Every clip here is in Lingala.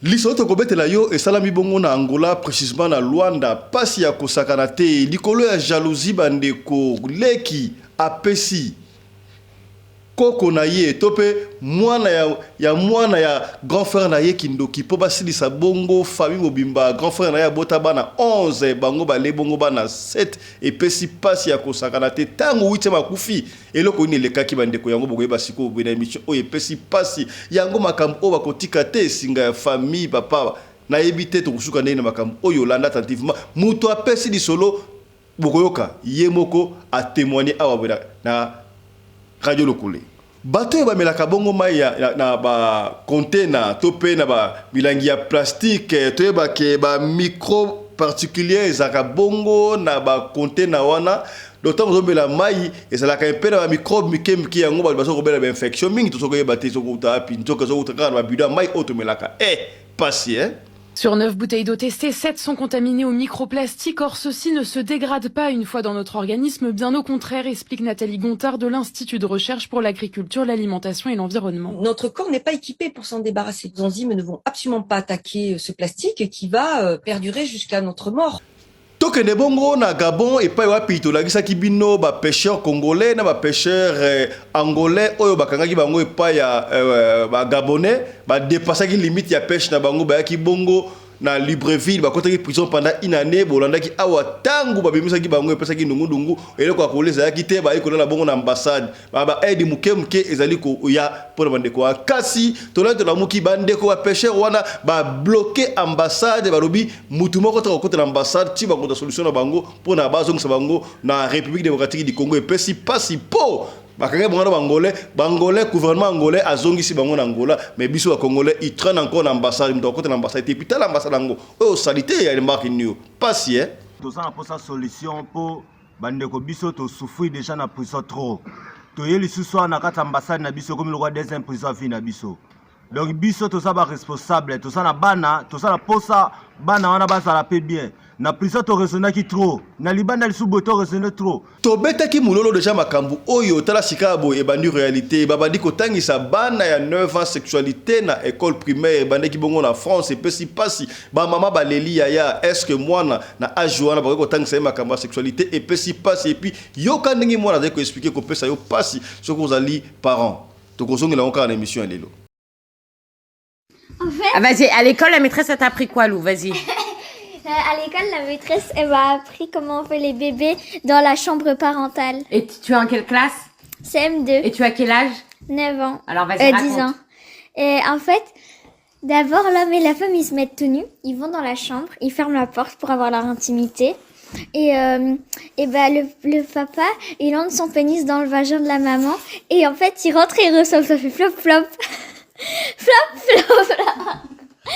Lisoto kobetela yo esalami bongo na Angola précisément na Luanda pasi ya kosakana te likolo ya jalousie bandeko leki apesi koko na ye tope mwana ya grand frère na ye kindoki po basilisa bongo famille mobimba grand frère na ye bota bana 11 bango bale bongo bana 7 epesi pasi ya kosakana te tango 8e makufi eloko ni lekaki bandeko yango bokoyeba siko bena émission oyo epesi pasi yango makambo o bakotika te singa ya famille papa na yebite to kusuka ndene makambo oyo landa attentivement muto apesi di solo bokoyoka ye moko a témoigner awa na radio lokule bato ba melaka bongo mai na ba container topé na ba milangi ya plastique toyeba ke ba micro particulier zaka bongo na ba container wana d'autant que la mai et ça la campera ba microbe mikemki yango ba baso kobela ba infection mingi to sokoye ba te sokuta pi ntoka sokuta ba buda mai auto melaka pasi Sur 9 bouteilles d'eau testées, 7 sont contaminées au microplastique. Or, ceci ne se dégrade pas une fois dans notre organisme. Bien au contraire, explique Nathalie Gontard de l'Institut de recherche pour l'agriculture, l'alimentation et l'environnement. Notre corps n'est pas équipé pour s'en débarrasser. Les enzymes ne vont absolument pas attaquer ce plastique qui va perdurer jusqu'à notre mort. Toke de bongo na Gabon et pas wapi to lagisa kibino ba pêcheur congolais na ba pêcheur angolais oyo bakangaki bango et pas ya ba gabonais ba dépasser limite ya pêche na bango ba ki bongo na Libreville ba kotaki prison pendant une année bolandaki awa tangu ba bimisaki bango e pesaki ndungu eloko akoleza yaki te ba ikola na bongo na ambassade ba aide muke ezali ko ya pour bandeko kasi to la muki bandeko ba pêcheur wana ba bloquer ambassade ba lobi mutu moko to ko na ambassade ti ba ko solution na bango pour na bazong sa bango na République démocratique du Congo et pesi pasi po bakanga bongo bangolais gouvernement angolais azongisi bango na Angola mais biso ba congolais ils traînent encore l'ambassade mto côté l'ambassade et puis l'ambassade ngo oh salité ya marque new pasi to ça pour sa solution pour bandeko biso to souffrir déjà na prison trop to yeli suso na kata ambassade na biso comme le roi des imprisions fi na biso donc biso to ça ba responsable to ça na bana to ça na posa bana wana ba ça la paix bien na prison to raisonner qui trop na libanda lisu boto raisonner trop to betaki mulolo déjà makambu oyo tala sikabo e bandi réalité babandi ko tangisa bana ya 9 ans sexualité na école primaire bandi ki bongo na France et pesi pasi ba mama baleli ya est-ce que mwana na ajoana ba ko tangisa makambu sexualité et pesi pasi et puis yo kandingi mwana de ko expliquer ko pesa yo pasi ce que vous allez parents to ko zongi la encore en émission lelo. En fait, ah, vas-y, à l'école, la maîtresse, elle t'a appris quoi, Lou? Vas-y. à l'école, la maîtresse, elle m'a appris comment on fait les bébés dans la chambre parentale. Et tu es en quelle classe? CM2. Et tu as quel âge? 9 ans. Alors, vas-y, 10 ans. Et en fait, d'abord, l'homme et la femme, ils se mettent tout nus. Ils vont dans la chambre, ils ferment la porte pour avoir leur intimité. Et le papa, il entre son pénis dans le vagin de la maman. Et en fait, il rentre et il ressort, ça fait flop, flop. Flop, flop, flop.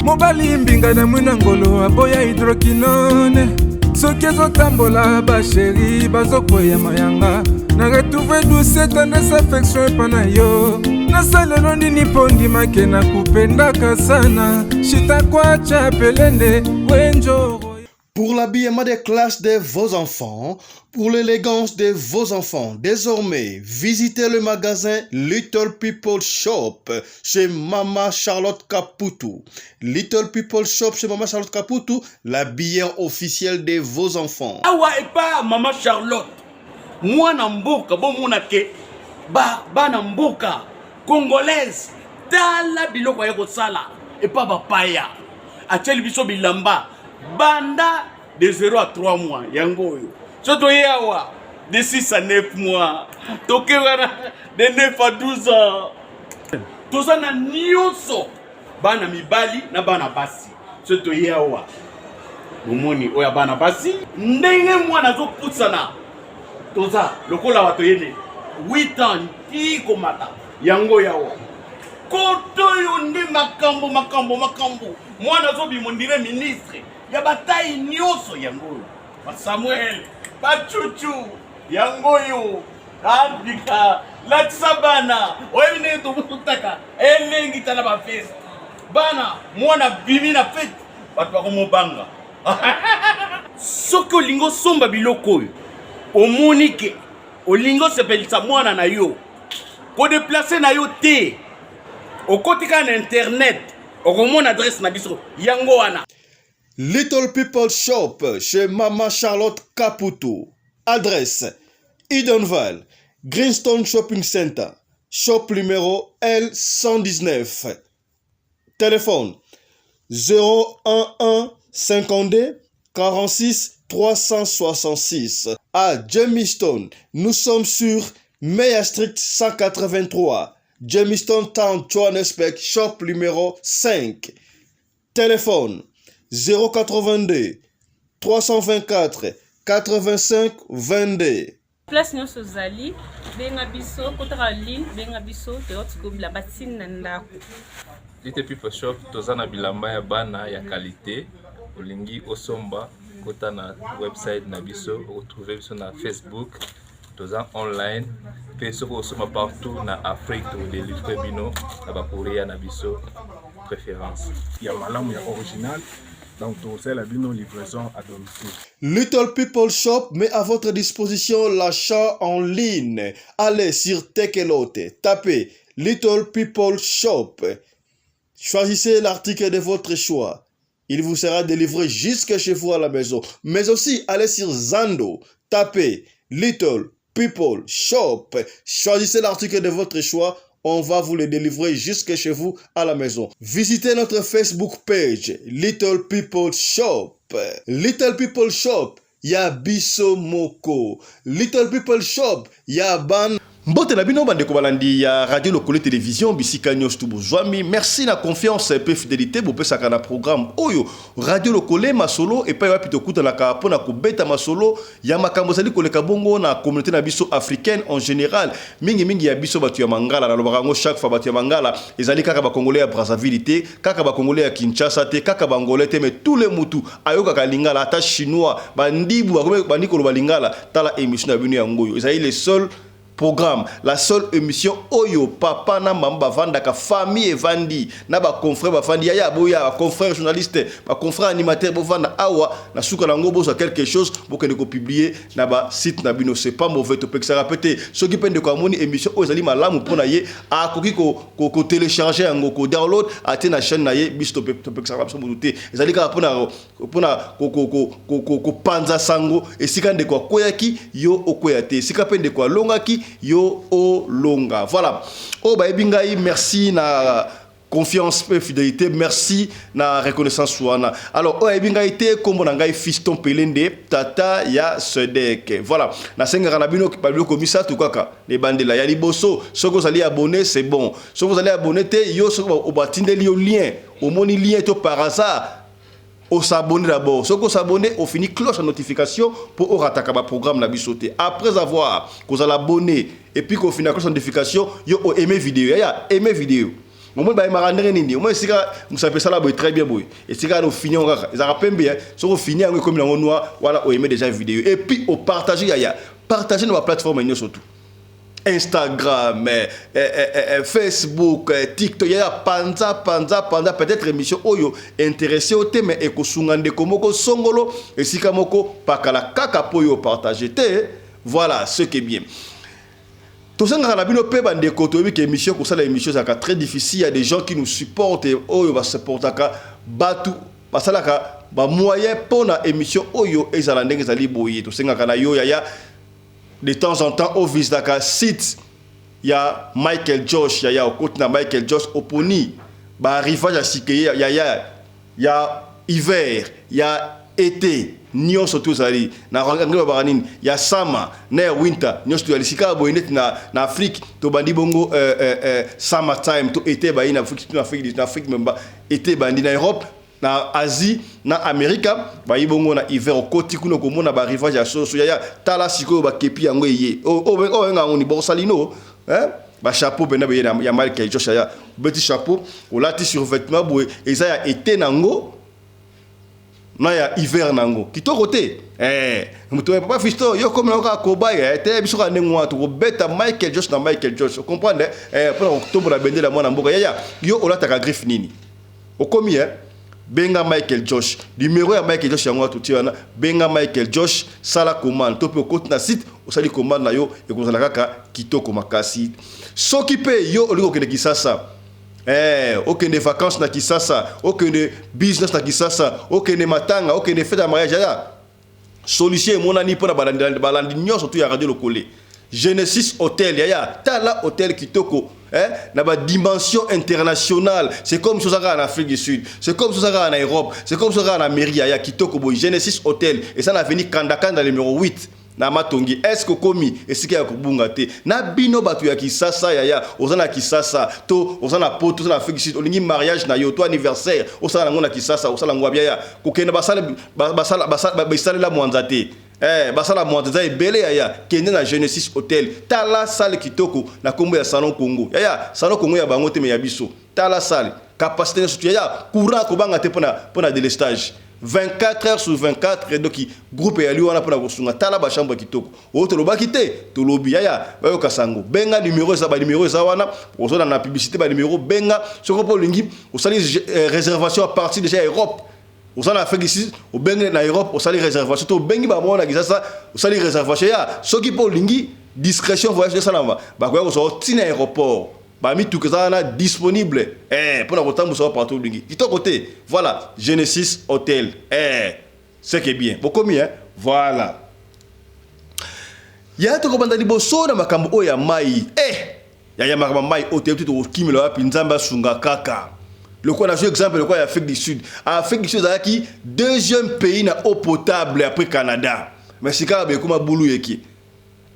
Mobali mbinga na mwina ngolo aboya hydroquinone soki ezotambola basheri bazokoya mayanga na retrouve douce tendresse affection epa na yo nasalelo nini mpo ndimake na kupendaka sana shitakwacha pelende wenjoro. Pour l'habillement des classes de vos enfants, pour l'élégance de vos enfants, désormais, visitez le magasin Little People Shop chez Mama Charlotte Caputo. Little People Shop chez Mama Charlotte Caputo, l'habillement officiel de vos enfants. Awa et pas Mama Charlotte. Moi namboka bon monake ba namboka congolaise tala biloko ya kosala et pas papaya. Acheli biso bilamba. Banda de 0 à 3 mois, yango yo. Soto yawa de 6 à 9 mois. Toke wana de 9 à 12 ans. Toza na nyonso. Bana mibali na bana basi. Soto yawa. Bomoni oya bana basi. Ndenge mwana zo putsana. Toza lokola wato yene 8 ans tiko mata. Yango yawa. Koto yo ndi makambo. Mwana zo bimondire ministre. Ya bataille nyoso yango ba Samuel ba chuchu yango yo abika la tsabana oyine to mutaka elengi tala ba fest bana mwana bimi na fete batu ba komobanga soko lingo somba biloko yo omonike olingo sepelisa mwana na yo ko déplacer na yo te okotika na internet okomona adresse na biso yango wana. Little People Shop chez Maman Charlotte Caputo. Adresse Edenval, Greenstone Shopping Center, shop numéro L119. Téléphone 011 52 46 366. À Jamestown, nous sommes sur Meyer Street 183. Jamestown Town, Johannesburg, shop numéro 5. Téléphone 082 324 85 22. Place nyonso zali benga biso kotaka ligne benga biso teotikobila batine na ndako. Little People Shop toza na bilamba ya bana ya qualité olingi osomba kota na website na biso retrouver biso na Facebook toza online pe soko osoma partout na Afrique to délivrer bino na ba courrier na biso préférence ya malamu ya original. Donc, c'est la livraison à domicile. Little People Shop met à votre disposition l'achat en ligne. Allez sur Tekelote, tapez Little People Shop. Choisissez l'article de votre choix. Il vous sera délivré jusque chez vous à la maison. Mais aussi, allez sur Zando, tapez Little People Shop. Choisissez l'article de votre choix. On va vous le délivrer jusque chez vous à la maison. Visitez notre Facebook page, Little People Shop. Little People Shop, ya biso moko. Little People Shop, ya ban. Mbote na bino bande ko balandi ya radio lokole télévision bisika nyos tu bozwami. Merci na confiance et fidélité bo pesa kana programme oyo radio lokole masolo et pa wapi to kuta na ka pona ko beta masolo ya makambo zali koleka bongo na communauté na biso africaine en général. Mingi ya biso batu ya Mangala na lobarango chaque fois batu ya Mangala ezali kaka ba congolais ya Brazzaville te, kaka ba congolais ya Kinshasa te, kaka ba angolais te, mais tous les mutu ayoka ka lingala ata chinois bandibu ba nikolo ba lingala tala émission na bino ya ngoyo. Ezali les seuls programme, la seule émission Oyo papa na mamba vanda ka famille evandi na ba confrère ba fandi ya boya ba confrère journaliste ba confrère animateur bo vanda awa na suka na ngobo so quelque chose pour que ko publier na ba site na bino. C'est pas mauvais to peut que ça répéter ce qui pende ko amoni émission Ozali malamu pona ye a koki ko télécharger ngo ko download ate na chaîne na ye bisto peut que ça rapso muté ezali ka pona ko panza sango esika nde ko koyaki yo okoyate sika pende ko longaki yo o longa. Voilà. Oh ba ebingai, merci na confiance et fidélité, merci na reconnaissance soana. Alors oh ebingai te kombo na ngai fiston pelende tata ya Sedek. Voilà. Na senga na bino babilo komisa to kaka les bandela ya liboso soko zali abonné c'est bon. Soko zali abonné te yo soko obatinde li lien au moni lien to par hasard. On s'abonne d'abord. Si on s'abonne, on finit cloche de notification pour rattaquer le programme la bisoté. Après avoir qu'on a l'abonné et puis qu'on finit la cloche de notification, yo aimé vidéo. Ya aimé vidéo. Au moins bah il m'a rendu nini. Au moins c'est ça vous savez ça là très bien boy. Et c'est quand on finit on va. Ils rappellent bien. Si on finit comme dans noir, voilà on aimé déjà vidéo. Et puis on partage ya. Partager nos plateformes surtout. Instagram, Facebook, TikTok, il y a panza, peut-être émission oyo intéressé au thème et ko sungande komoko songolo et si kamoko pakala kaka poyo partager te. Voilà ce qui est bien. Tout ça ngala bino pe bande ko to bi que émission ko ça la émission ça très difficile, il y a des gens qui nous supportent et oyo va supporter ka batu basalaka ba moyen pour na émission oyo ezala ndenge zali boye to senga kana yo ya de temps en temps au vis Dakar site il y a Michael Josh il y a au côté na Michael Josh oponi ba arrivage à sikeye il y a hiver il y a été nyo surtout zali na ranganga baranine il y a sama na winter nyo surtout ali sika boyenet na Afrique to bandi bongo summer time to été ba ina Afrique memba été bandi na Europe na Asie na Amerika ba yibongo na hiver au côté kuno komona ba rivage ya soso ya tala siko ba kepi yango yé o nga ngoni borsalino ba chapeau bena be ya Michael Josh ya petit chapeau o lati survêtement boy eza ya été nango na ya hiver nango kitoko te muto papa fisto yo comme na ko baya te biso ka nengwa to beta Michael Josh na Michael Josh comprendre pour octobre la bendela mwana mboka ya yo o lata ka griffe nini o combien benga Michael Josh numéro ya Michael Josh yango tutiana benga Michael Josh sala commande to pe côté na site o sali commande na yo e kozala kaka kitoko makasi soki pe yo oliko kende kisasa Aucune vacances na Kisasa, aucune business na Kisasa, aucune matanga, aucune fête à mariage. Solution mon ani pour la balandi surtout ya radio le collé. Genesis Hotel, Tala Hotel Kitoko, na ba dimension internationale. C'est comme ça en Afrique du Sud, c'est comme ça en Europe, c'est comme ça en Amérique, Kitoko boy Genesis Hotel et ça n'a venu Kandaka dans le numéro 8. Na matongi est-ce que komi esiki ya kubunga te na bino batu ya Kisasa ozana Kisasa to ozana poto na Afrique du Sud olingi mariage na yo to anniversaire osala ngona Kisasa osala ngwabia ya kokenda basala la mwanza te basala mwanza ebele kende na Genesis Hotel tala salle kitoko na kombo ya Salon Congo Salon Congo ya bango te me ya biso tala salle capacité surtout courant ko banga te pona délestage 24 heures sur 24 donc groupe ya liwana pour la kosunga tala ba chambre kitoko oto lo bakite to lobi bayo kasango benga numéro za ba numéro za wana ozona na publicité ba numéro benga soko po lingi osali réservation à partir déjà Europe osana Afrique ici o benga na Europe osali réservation to bengi ba mona kisasa osali réservation soki po lingi discrétion voyage de salama ba ko so tina aéroport Bami tout ça disponible pour la route ça partout lingi. De ton côté, voilà Genesis Hotel. C'est qui est bien. Beaucoup mieux, voilà. Ya to kobanda liboso na makambo oya mai. Ya makambo mai hotel tout au kimelo pinzamba sunga kaka. Le quoi, j'ai exemple, le quoi, l'Afrique du Sud. Afrique du Sud, c'est deuxième pays na eau potable après Canada. Mais c'est quand même comme un boulot yeki.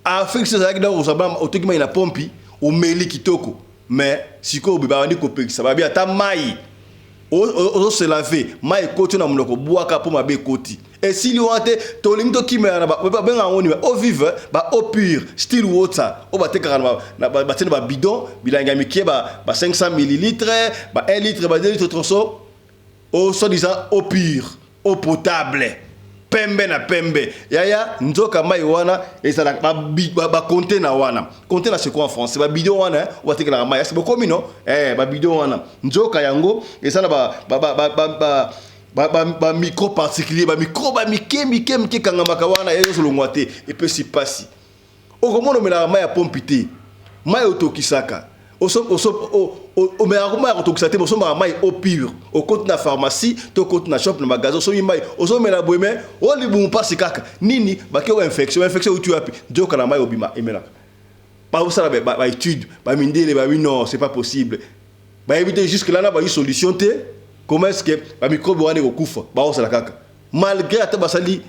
Afrique du Sud, c'est au truc il a pompi, au meli kitoko. Mais si ko bibandi ko peki, ça va bien ta mai. O se laver, mai koti na muloko boaka pour ma be koti. Et si lui wante to limto kimela na ba nga woni au vive, ba au pur, still water. O ba teka na ba tena ba bidon, bilanga mikie ba 500 ml, ba 1 litre, ba 2 litres trosso. Au soi-disant eau pure, eau potable. Pembe na pembe. Yaya nzoka mai wana et ça ba container wana. Container c'est quoi en français? Ba bidon wana, on va teka na mai. C'est beaucoup mino. Ba bidon wana. Nzoka yango et ça ba micro particulier, ba micro ba mike kangamaka wana yezo longwate et puis si passi. O komono mela mai ya pompité. Mai otokisaka. O me aroma otokisate bo somba mai au pur. O compte na pharmacie, to compte na shop na magasin so mi mai. O so mela boyeme, o li bu pasi kaka. Nini ba ke infection où tu as pi. Joka na mai obima emela. Pas ça ba étude, ba mindele ba oui non, c'est pas possible. Ba éviter jusque là na ba une solution te. Comment est-ce que ba microbe wana ko kufa? Ba o sala kaka. Malgré ata basali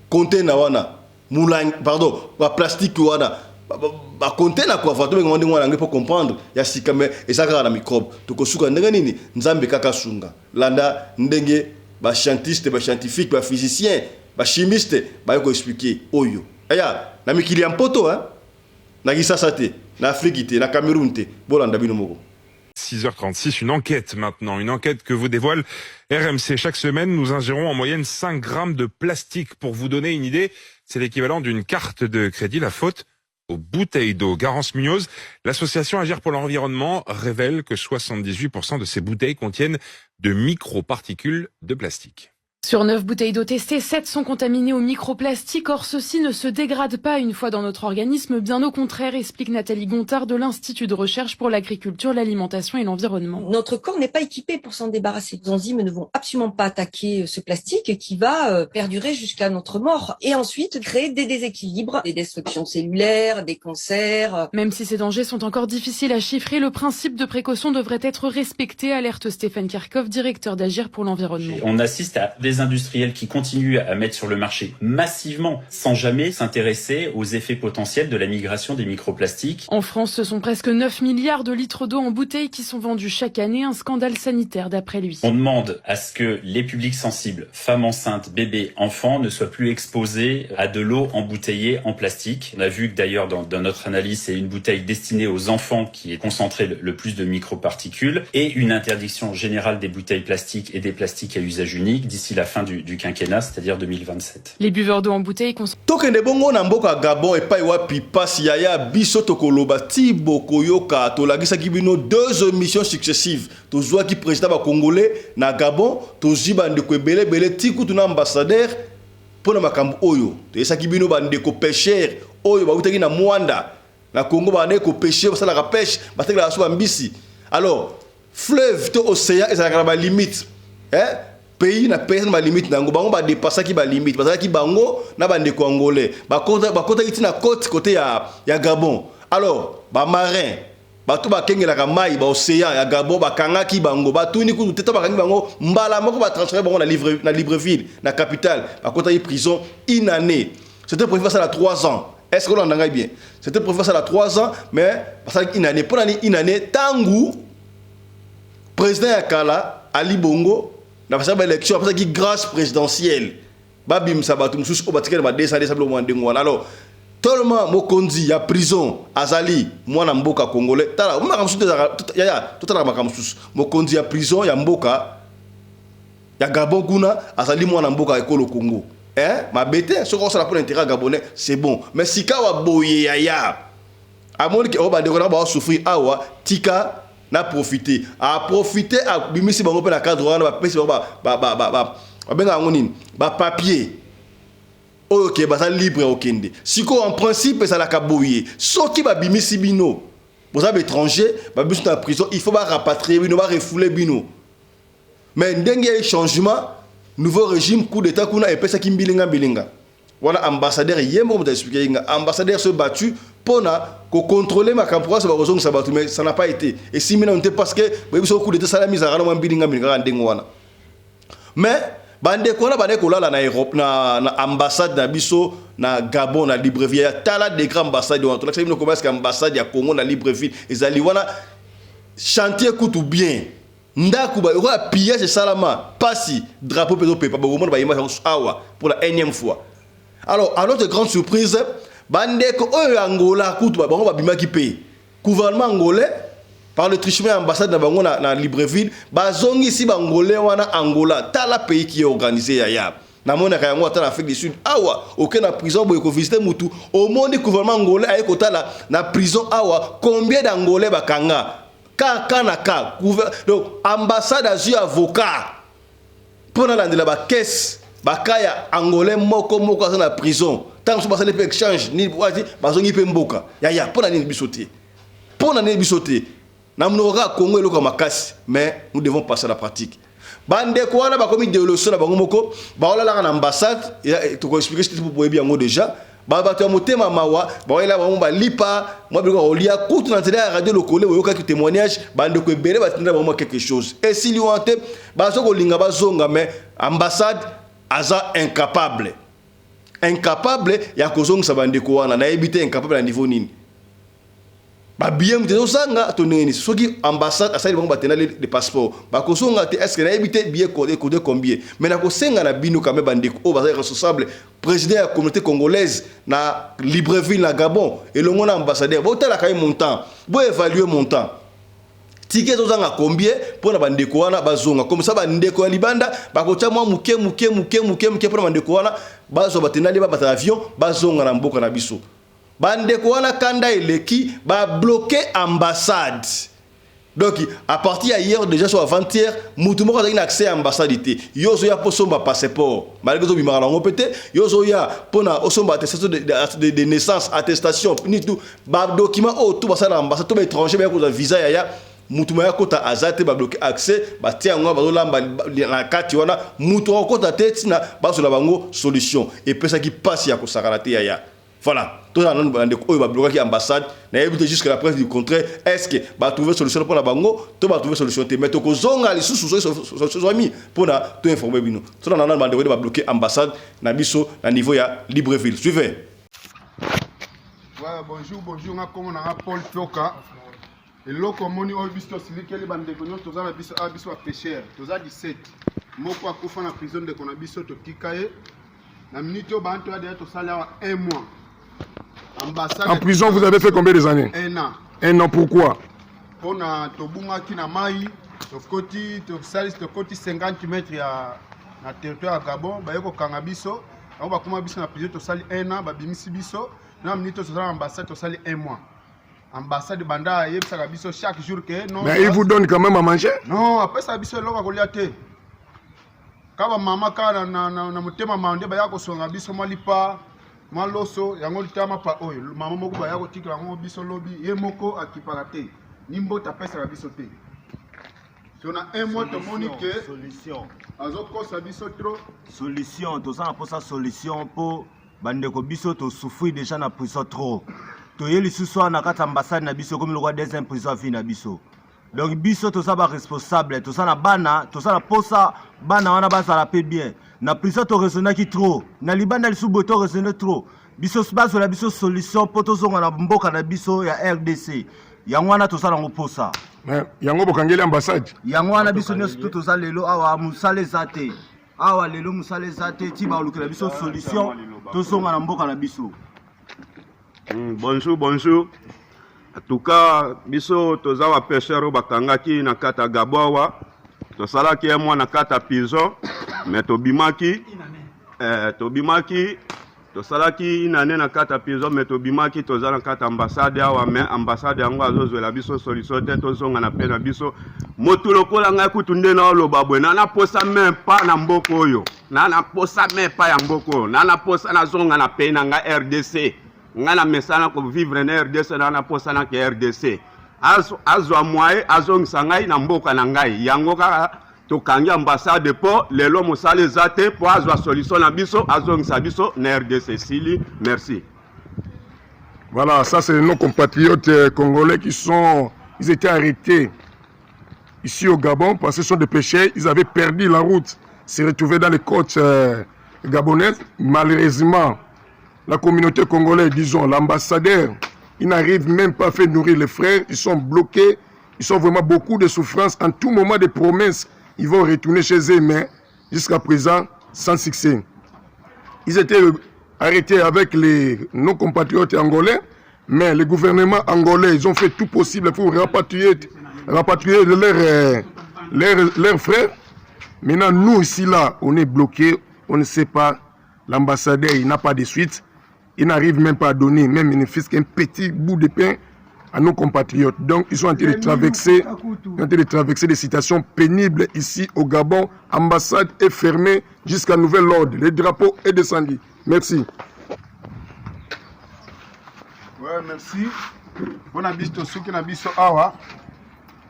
container wana, moulang pardon, ba plastique wana. Ba container quoi fa to ngandi ngwana ngepo comprendre ya sikame ezaka na microbe to kosuka ndenge nini nzambe kaka sunga landa ndenge ba scientiste ba scientifique ba physicien ba chimiste ba ko expliquer oyo aya na mikili ya mpoto na Kisasa te na Afrique te na Cameroun te bolanda bino moko. 6h36, une enquête maintenant, une enquête que vous dévoile RMC. Chaque semaine, nous ingérons en moyenne 5 grammes de plastique. Pour vous donner une idée, c'est l'équivalent d'une carte de crédit. La faute aux bouteilles d'eau. Garance Munoz, l'association Agir pour l'environnement révèle que 78% de ces bouteilles contiennent de microparticules de plastique. Sur 9 bouteilles d'eau testées, 7 sont contaminées au microplastique. Or, ceux-ci ne se dégradent pas une fois dans notre organisme, bien au contraire, explique Nathalie Gontard de l'Institut de recherche pour l'agriculture, l'alimentation et l'environnement. Notre corps n'est pas équipé pour s'en débarrasser. Les enzymes ne vont absolument pas attaquer ce plastique qui va perdurer jusqu'à notre mort et ensuite créer des déséquilibres, des destructions cellulaires, des cancers. Même si ces dangers sont encore difficiles à chiffrer, le principe de précaution devrait être respecté, alerte Stéphane Kirchhoff, directeur d'Agir pour l'environnement. On assiste à des industriels qui continuent à mettre sur le marché massivement sans jamais s'intéresser aux effets potentiels de la migration des microplastiques. En France, ce sont presque 9 milliards de litres d'eau en bouteilles qui sont vendus chaque année, un scandale sanitaire d'après lui. On demande à ce que les publics sensibles, femmes enceintes, bébés, enfants, ne soient plus exposés à de l'eau embouteillée en plastique. On a vu que d'ailleurs dans notre analyse, c'est une bouteille destinée aux enfants qui est concentrée le plus de microparticules et une interdiction générale des bouteilles plastiques et des plastiques à usage unique d'ici la fin du quinquennat, c'est-à-dire 2027. Les buveurs d'eau en bouteille tokende bongo na mboka Gabon epai wapi pasi yaya biso tokoloba ti bokoyoka tolagisaki bino 2 émissions successives tozwaki président ba congolais na Gabon tozwi bandeko ebele ti kutu na ambassadeur pona makambo oyo toyesaki bino bandeko pêcheur oyo bautaki na Mwanda na Congo bandeko pêcheur basalaka pêche batekela baso bambisi. Alors fleuve to océan ezalaka na ba limite pays na pays na ba limite nango bango ba dépasser ki ba limite parce que bango na ba ndeko angolais ba kota iti na côté ya Gabon. Alors ba marin bato bakengelaka mai ba océan ya Gabon bakangaki bango batuni kutu teta bakangi bango mbala moko ba transférer bango na Libreville na capitale bakota yi prison une année. C'était prévu ça à 3 ans. Est-ce que l'on a bien? C'était prévu ça à 3 ans, mais parce qu'une année, pour une année, Tangu, président Yakala, Ali Bongo, n'a pas élection, après ça, grâce présidentielle. Babim Sabatum, sous Obatika, va descendre simplement de moi. Alors, tellement Mokondi, il y a prison, Azali, moi, Namboka congolais, Tala, on m'a ramsou, tout à l'heure, Mokondi, il y a prison, il y a Mboka, il y a Gabon Kuna, Azali, moi, Namboka, école au Congo. Ma bête, ce qu'on s'en pour l'intérêt gabonais, c'est bon. Mais si Kawa boye yaya, à mon qui va devoir souffrir, awa, tika n'a profité. A profité, à bimisi bango pe la cadre, ba pesi ba papier. Ok, bah ça libre au kende. Si quoi en principe, ça la kaboye. So qui va bimisi bino. Vous avez étranger, bah bimisi dans la prison, il faut pas rapatrier bino, pas refouler bino. Mais d'un changement. Nouveau régime, coup d'état, qu'on a épais ça qui bilinga. Voilà, ambassadeur, hier, on m'a expliqué, ambassadeur se battu pour contrôler ma campagne, mais ça n'a pas été. Et si maintenant, parce que, le coup d'état, ça l'a mis à rendre bilinga. Mais, bande kola bande kola la na Europe na ambassade na biso na Gabon na Libreville tala des grandes ambassades de tout là c'est une commerce ambassade ya Congo na Libreville ezali wana chantier coûte bien ndaku ba ora pillage salama pasi drapeau pedo pepa ba monde ba image awa pour la énième fois. Alors à notre grande surprise bande ko Angola coûte ba bango ba bimaki pe gouvernement angolais par le trichement ambassade na bango na Libreville bazongi si bangolais wana Angola tala pays qui est organisé yaya na mona ka yango atala Afrique du Sud awa aucun na prison boy ko visiter mutu au monde gouvernement angolais ay ko tala na prison awa combien d'angolais bakanga ka donc ambassade a avocat pour la ba caisse bakaya angolais moko dans la prison tant que ça les échange ni wazi bazongi pe mboka yaya pour la ni bisoté na mnora Congo eloko makasi mais nous devons passer à la pratique bande ko wana ba komi de leçon na bango moko ba ola na ambassade to ko expliquer ce pour bien déjà ba bato motema mawa ba ola ba mba lipa moi bi ko lia kutu na télé radio lokole wo yoka témoignage bande ko ebele ba tinda ba quelque chose et si liwante ba so ko linga ba zonga mais ambassade aza incapable ya kozonga bande ko wana na ebité incapable à niveau nini ba bien mtezo sanga to nini soki ambassade asali bango batena les passeports ba kosonga te est-ce que na ebité billet codé combien mais na kosenga na bino quand même bandeko o bazali responsable président de la communauté congolaise na Libreville na Gabon et le monde ambassadeur bo tala kay montant bo évaluer montant ticket ozanga combien pour na bandeko wana bazonga comme ça bandeko ya libanda ba kocha mwa muke pour bandeko wana bazo batena liba bata avion bazonga na mboka na biso bande ko wana kanda eleki ba bloquer ambassade. Donc à partir hier déjà soit avant-hier mutu moko azaki na accès à ambassade té yozo ya posomba passeport malgré to bimara ngo pété yozo ya pona osomba attestation de naissance attestation ni tout ba document o tout ba ça ambassade to ba étranger ba ko visa ya mutu ma kota azate ba bloquer accès ba tia ngo ba lamba na kati wana mutu ko kota tete na ba so la bango solution et pesa qui passe ya ko sakarate ya. Voilà, tout ça on va bloquer l'ambassade, na éviter jusqu'à la presse du contraire, est-ce que va trouver solution pour la bango, tout va trouver solution te mettre ko zonga les sous amis pour na tout informer bino. Tout ça on va bloquer l'ambassade na biso na niveau ya Libreville. Suivez. Ouais, bonjour, na comme na Paul Toka. Et loko moni o bisto silikeli bande konyo toza na biso a pêcheur, toza 17. Moko akufa na prison de konabiso to kikaye. Na minute o banto ya to salaire 1 mois. Ambassade en prison, vous avez fait combien d'années? 1 an. 1 an, pourquoi? On a tobunga ki na mai, tokoti 50 mètres ya na territoire ya Gabon, ba yeko kanga biso, on va kuma biso na prison to sali 1 an, ba bimisi biso, na minute to sala ambassade to sali 1 mois. Ambassade banda yebisa ka biso chaque jour que non. Mais ils vous donnent quand même à manger? Non, après ça biso loka kolia te. Kaba mama kana na mutema mande ba yako songa biso malipa maloso yango litama pa oyo mama moko ba yako tikla ngo biso lobi ye moko akipaka te nimbo ta pesa la biso te tona un mois tomoni ke solution azokosa biso trop solution toza na posa solution mpo bandeko biso tosouffrir déjà na prison trop toye lisusu wana na kati ya ambassade na biso komi lokwa deuxième prison ya vie na biso donc biso toza baresponsable toza na bana toza na posa bana wana bazala mpe bien na prison toresonaki trop na libanda lisusu boye toresone trop biso bazwela biso solution mpo tozonga na mboka na biso ya RDC yango wana toza nango posa yango bokangeli ambassade yango wana biso nyonso to toza lelo awa mosala eza te awa lelo mosala eza te ti balukela biso solution tozonga na mboka na biso. Bonjour. En tout cas, biso toza wa pêcheur bakangaki na kata Gabowa. Tosalaki mwa na kata prison, mais tobimaki tosalaki inane na kata prison mais tobimaki toza na kata ambassade awa mais ambassade yango azozwela biso solution te tozonga na pe na biso motu lokola ngai kutu nde na oloba bwe nana posa même pas na mboko oyo nana posa même pas ya mboko oyo nana posa nazonga na pe na ngai RDC ngai na mesana ko vivre na RDC nana posa na ke RDC azwa mwaye azongisa ngai na mboka na ngai yango kaka tokangi ambassade po lelo mosala eza te po azwa solution na biso azongisa biso na RDC sili merci. Voilà, ça c'est nos compatriotes congolais ils étaient arrêtés ici au Gabon parce que ce sont des pêcheurs, ils avaient perdu la route, se retrouvaient dans les côtes gabonaises. Malheureusement, la communauté congolaise, disons l'ambassadeur, il n'arrive même pas à faire nourrir les frères, ils sont bloqués, ils ont vraiment beaucoup de souffrance. En tout moment des promesses, ils vont retourner chez eux, mais jusqu'à présent, sans succès. Ils étaient arrêtés avec nos compatriotes angolais, mais le gouvernement angolais, ils ont fait tout possible pour rapatrier leurs frères. Maintenant, nous ici, là, on est bloqués, on ne sait pas. L'ambassadeur, il n'a pas de suite. Il n'arrive même pas à donner, même il ne fait qu'un petit bout de pain à nos compatriotes. Donc, ils sont en train de traverser des situations pénibles ici au Gabon. L'ambassade est fermée jusqu'à nouvel ordre. Le drapeau est descendu. Merci. Ouais, merci. Bon abisto suki na biso awa.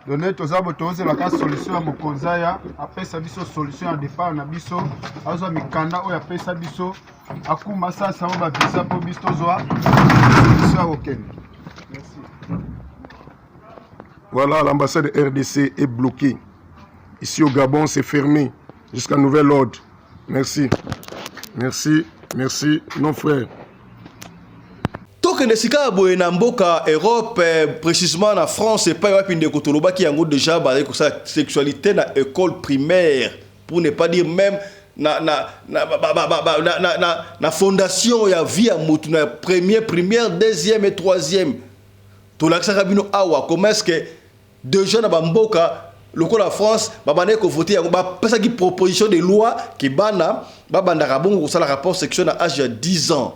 Donner tozabo toze la solution à mokonzaya. Après ça biso solution à départ na biso. Azo mikanda oya après ça biso. Akuma ça ça va visa pour bisto zoa. Solution à aucun. Merci. Voilà, l'ambassade RDC est bloquée. Ici au Gabon, c'est fermé jusqu'à nouvel ordre. Merci. Merci. Merci, nos frères. Tokende sika boye na mboka Europe, précisément en France, et pas wapi ndeko toloba ki yango déjà ba ko sa sexualité na école primaire, pour ne pas dire même na fondation ya vie à mutu na première, deuxième et troisième. Tolakisa kabino awa comment est-ce que deux jeunes à mboka lokola France babane ko voter yango ba pesa ki proposition de loi ki bana babanda kabongo ko sala rapport sexuel à âge de 10 ans.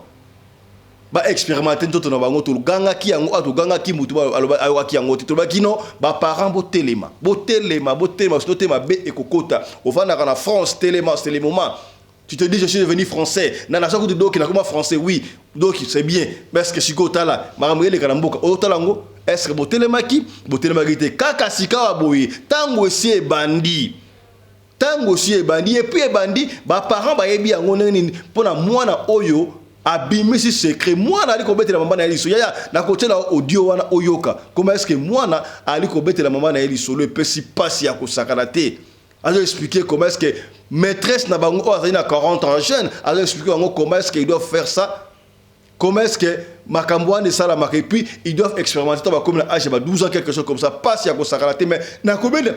Ba expérimenter toto na bango to ganga ki yango ato ganga ki mutu aloba ayo ki yango to ba kino ba parents bo telema so tema be ekokota ofana na France telema c'est le moment tu te dis je suis devenu français na nation ko do ki na comme français oui donc c'est bien parce que sikota la maramwe le kanamboka o talango est-ce que bo telema ki te kaka sika boye tango si e bandi et puis e bandi ba parents ba yebi yango nini pona mwana oyo abimisi secret mwana ali kobetela mama na eliso yaya na kotela audio wana oyoka comment est-ce que mwana ali kobetela mama na eliso le pesi passe ya kosakana te azo expliquer comment est-ce que maîtresse na bango azali na 40 ans jeune azo expliquer bango comment est-ce qu'ils doivent faire ça comment est-ce que makambo wana sala maka et puis ils doivent expérimenter ba comme âge ba 12 ans quelque chose comme ça passe ya kosakana te mais na kobenda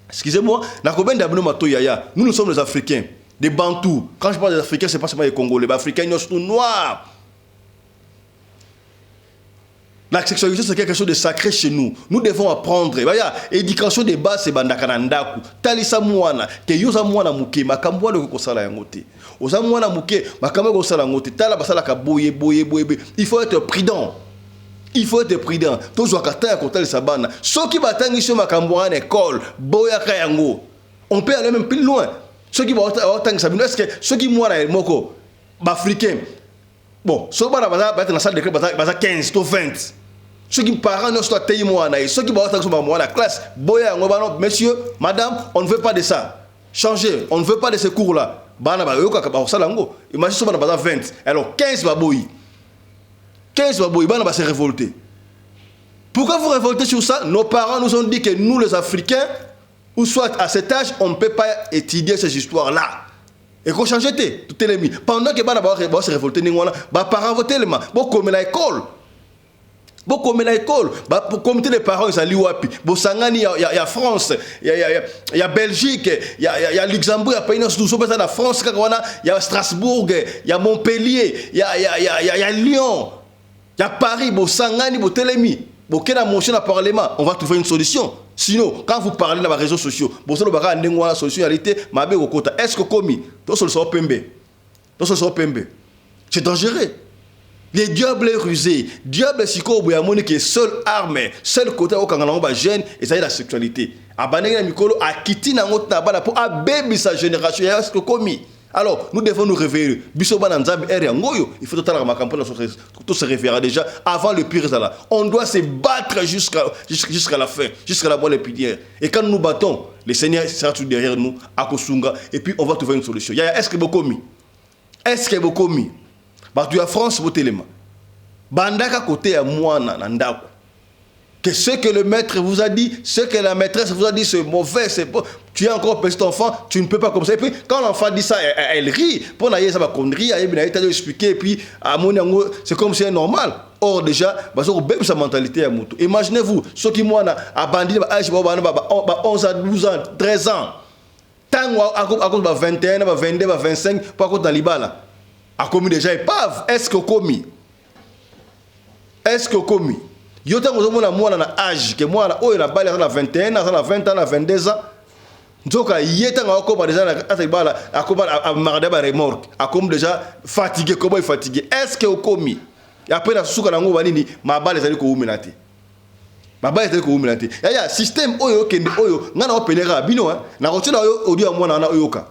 excusez-moi na kobenda bino mato yaya nous sommes les Africains des Bantous. Quand je parle des Africains, c'est pas seulement les Congolais. Les Africains, ils sont noirs. La sexualité, c'est quelque chose de sacré chez nous. Nous devons apprendre. Éducation de base, c'est bandakanandaku. Talisa mouana. Que yosa mouana mouke. Makambwa de kosala yangote. Osa mouana mouke. Makambwa kosala yangote. Tala basala ka boye. Il faut être prudent. Toujours kata ya kotali sabana. Soki batangi sur makambwa en école. Boya kayango. On peut aller même plus loin. Ceux qui vont est-ce que ceux qui mourent à Moko, africains, bon, ceux qui vont dans la salle de club, 15 ou 20. Ceux qui parents ne sont pas moi, ceux qui sont la classe, boya, monsieur, madame, on ne veut pas de ça. Changez, on ne veut pas de ces cours-là. Imagine si on a 20. Alors 15 baboui. 15 baboui, on va se révolter. Pourquoi vous révoltez sur ça? Nos parents nous ont dit que nous, les Africains, ou soit à cet âge, on ne peut pas étudier ces histoires-là. Et qu'on change tout les pendant que les se révolter, les parents votent les mains. Bon, comme l'école. Bon, comme l'école. Pour comité des parents, ils allaient wapi. Bon, Sangani, il y a France, il y a Belgique, il y a Luxembourg, il y a pays dans la France, il y a Strasbourg, il y a Montpellier, il y a Lyon, il y a Paris, bon, Sangani, bon, Télémi. Bon, quelle motion à Parlement, on va trouver une solution. Sinon, quand vous parlez dans les réseaux sociaux, vous savez que la solution est-ce que commis, c'est dangereux. Les diables rusés, diable siko boyamoni qui est seule arme, seul côté au Kangana ba gêne et ça est la sexualité. Abanenga mikolo akiti na ngota bala pour abébi sa génération est-ce que commis. Alors, nous devons nous réveiller. Il faut tout se référer déjà avant le pire. On doit se battre jusqu'à la fin, jusqu'à la moelle épinière. Et quand nous nous battons, le Seigneur sera tout derrière nous, à Kosunga, et puis on va trouver une solution. Est-ce que vous commis? Est-ce que vous commis? Tu as France, vous téléma. Bandaka côté à moi, nandako. Que ce que le maître vous a dit, ce que la maîtresse vous a dit, c'est mauvais, c'est bon. Tu es encore petit enfant, tu ne peux pas comme ça. Et puis, quand l'enfant dit ça, elle rit. Pour n'a ça va connerie, elle a expliqué, et puis, c'est comme si c'est normal. Or, déjà, sa mentalité à moto. Imaginez-vous, ceux qui m'ont abandonné, 11 à 12 ans, 13 ans. Tant à cause de 21, 22, 25, pas contre Talibala. A commis déjà épave. Est-ce que commis? Est-ce que commis? Yo tango zomona mwana na âge que mwana oyo na bali na 21 ans, na 20 ans, na 22 ans. Nzoka yeta nga ko ba déjà na atibala akoba a marade ba remorque. Akom déjà fatigué, comment il fatigué. Est-ce que commis? Et après na suka na ngo banini mabale zali ko umenati. Mabale zali ko umenati. Ya système oyo kende oyo ngana opelera bino na rotuna oyo audio mwana na oyoka.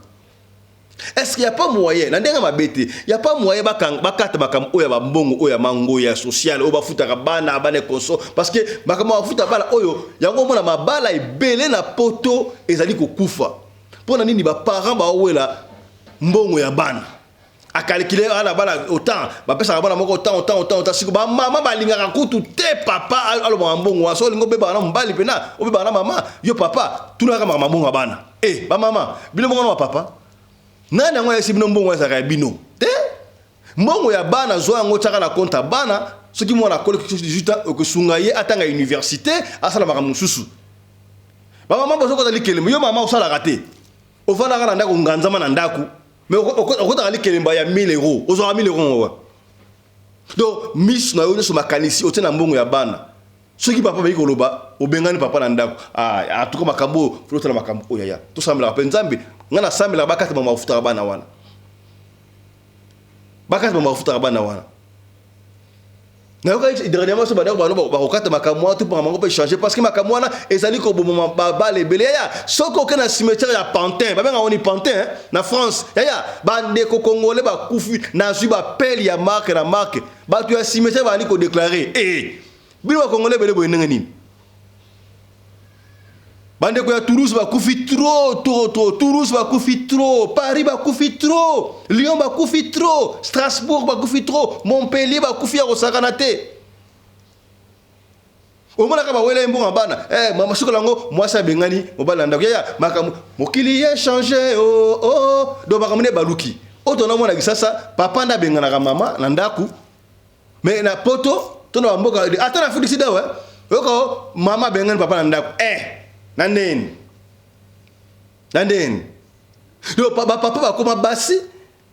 Est-ce qu'il n'y a pas moyen? Il n'y a pas moyen de mango ya social, parce que il y a bala belé na poto ezali ko kufa. Pona nini ba parents ba wela mbongo ya bana. A calculer ala bala autant, ba pesa bana moko autant siko ba mama ba lingaka kutu te papa alo mbongo aso lingo beba na mbali pena, obeba na mama, yo papa, tunaka mama mbongo bana. Ba mama, bino mbongo na papa. Nani yango yesi bino mbongo ya bino te mbongo ya bana zo yango tshaka na konta bana soki mwana kole 18 ans okusunga ye atanga université asala maka mususu ba mama bozo ko dalikele yo mama osala raté ofana kana ndako nganzama na ndaku mais okota dalikele ya 1000 euros ozo 1000 euros donc miss na yo so makanisi otena mbongo ya bana soki papa biko loba obengani papa na ndako atuko makambo flotala makambo oyaya to samela penzambe ngana samela bakati ba mafuta bana wana bakati ba mafuta bana wana na yoka dernièrement so bana ba kokata makambo to pour makambo changer parce que makambo wana ezali ko bomo ba lebele ya soko kana cimetière ya Pantin ba benga oni Pantin na France ya bande ko congolais ba kufi na zui ba pelle ya marque na marque ba tu ya cimetière ba ni ko déclarer bino congolais bele bo ndenga nini bande ko ya Toulouse ba kufi trop Toulouse ba kufi trop Paris ba kufi trop Lyon ba kufi trop Strasbourg ba kufi trop Montpellier ba kufi ya kosakana te omona ka ba wele mbonga bana mama suka lango mwasa bengani mobala ndako ya makamu mokili ye changer do bakamune baluki otona mona kisasa papa nda bengana ka mama na ndaku mais na poto tona mboka ata na félicité yoko mama bengani papa na ndaku Nandeni. Donc papa va comme basi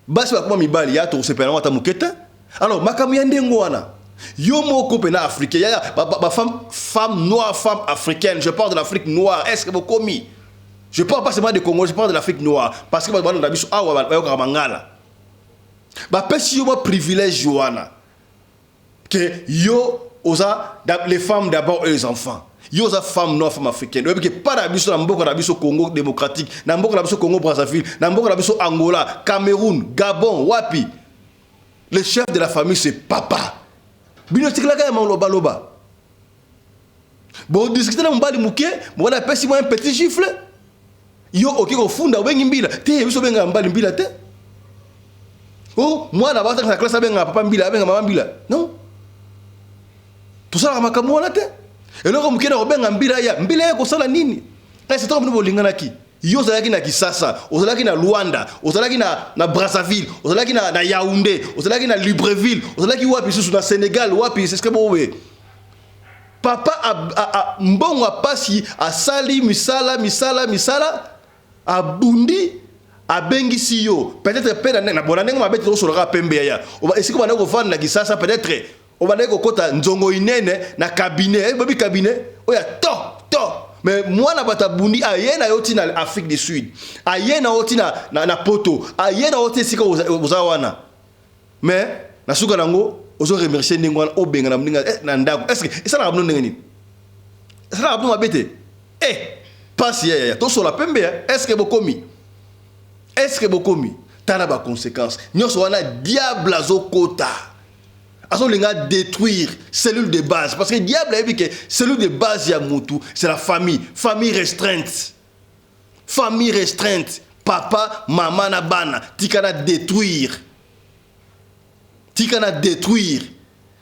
va comme mibali ya to sepela wata muketa. Alors makamu ya ndengo wana. Yo moko pena africain ya femme noire, femme africaine, je parle de l'Afrique noire. Est-ce que vous commis? Je parle pas seulement de Congo, je parle de l'Afrique noire parce que ba na biso awa ba mangala. Ba pesi yo mo privilège wana. Que yo oza les femmes d'abord et les enfants. Yo za femme noire, femme africaine. Oyebi ke para biso na mboka na biso Congo démocratique, na mboka na biso Congo Brazzaville, na mboka na biso Angola, Cameroun, Gabon, wapi. Le chef de la famille c'est papa. Bino tiklaka ya maloba loba. Bon discuter na mbali muke mwana pesi moi un petit gifle yo oki ko funda bengi mbila te biso benga mbali mbila te oh mwana bata na classe benga papa mbila benga mama mbila non tout ça makambo wana te eloko muke na benga mbila ya ko sala nini est-ce que tu bolingana ki yo ozalaki na Kisasa ozalaki na Luanda ozalaki na Brazzaville ozalaki na Yaoundé ozalaki na Libreville ozalaki wapi susu na Sénégal wapi c'est ce que bowe papa a mbongo apasi asali misala abundi abengisi yo peut-être pe na bona ndenge mabete to soloka pembe ya esiko bana ko vendre na Kisasa peut-être obana ko kota nzongo inene na cabinet babi cabinet oya to mais moi na batabundi ayena yoti na Afrique du Sud ayena yoti na Poto ayena yoti sika ozawana mais na suka nango ozo remercier ndingwana obenga na mninga na ndako est-ce que ça na abno ndenge ni ça na abno mabete passe ya to so la pembe est-ce que bokomi tana ba conséquences nyoso wana diable azokota azolinga détruire cellule de base parce que diable a dit que cellule de base ya mutu c'est la famille restreinte papa maman na bana tikana détruire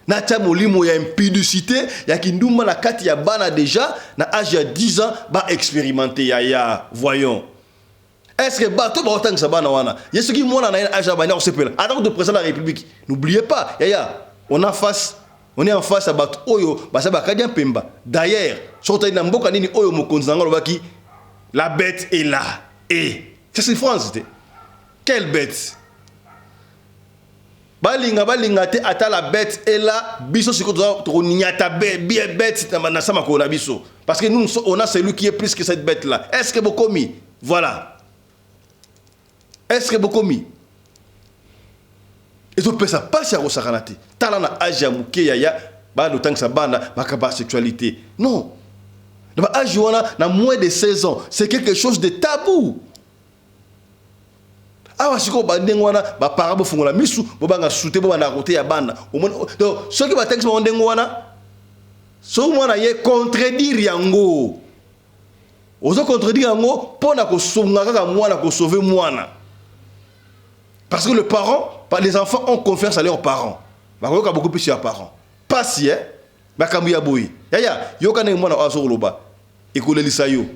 na tia molimo ya impudicité ya kinduma na kati ya bana déjà na âge ya 10 ans ba expérimenter ya voyons est-ce que bato ba otang sa bana wana yesu ki mona na âge ya bana on s'appelle attends de président de la République n'oubliez pas on est en face à bato oyo basa bakadia pemba d'ailleurs sorta na mboka nini oyo mokonzi ngalo baki la bête est là et c'est France quelle bête balinga te ata la bête est là biso siko to niata bête na sama ko na biso parce que nous on a celui qui est plus que cette bête là est-ce que bokomi voilà est-ce que bokomi et tout ça passe à Rosakanate talana aja muke ya ba do tang sa banda makaba sexualité non na âge wana na moins de 16 ans c'est quelque chose de tabou awa siko bandengo wana ba para bo fungola misu bo banga sute bo bana côté ya banda donc ceux qui ba tang sa bandengo wana so mwana ye contredire yango ozo contredire yango pona ko songa kaka mwana ko sauver mwana parce que les enfants ont confiance à leurs parents. Bah quoi beaucoup plus leurs parents. Pas si bah comme ya boy. Yo kana mwana azoloba. École lisayo.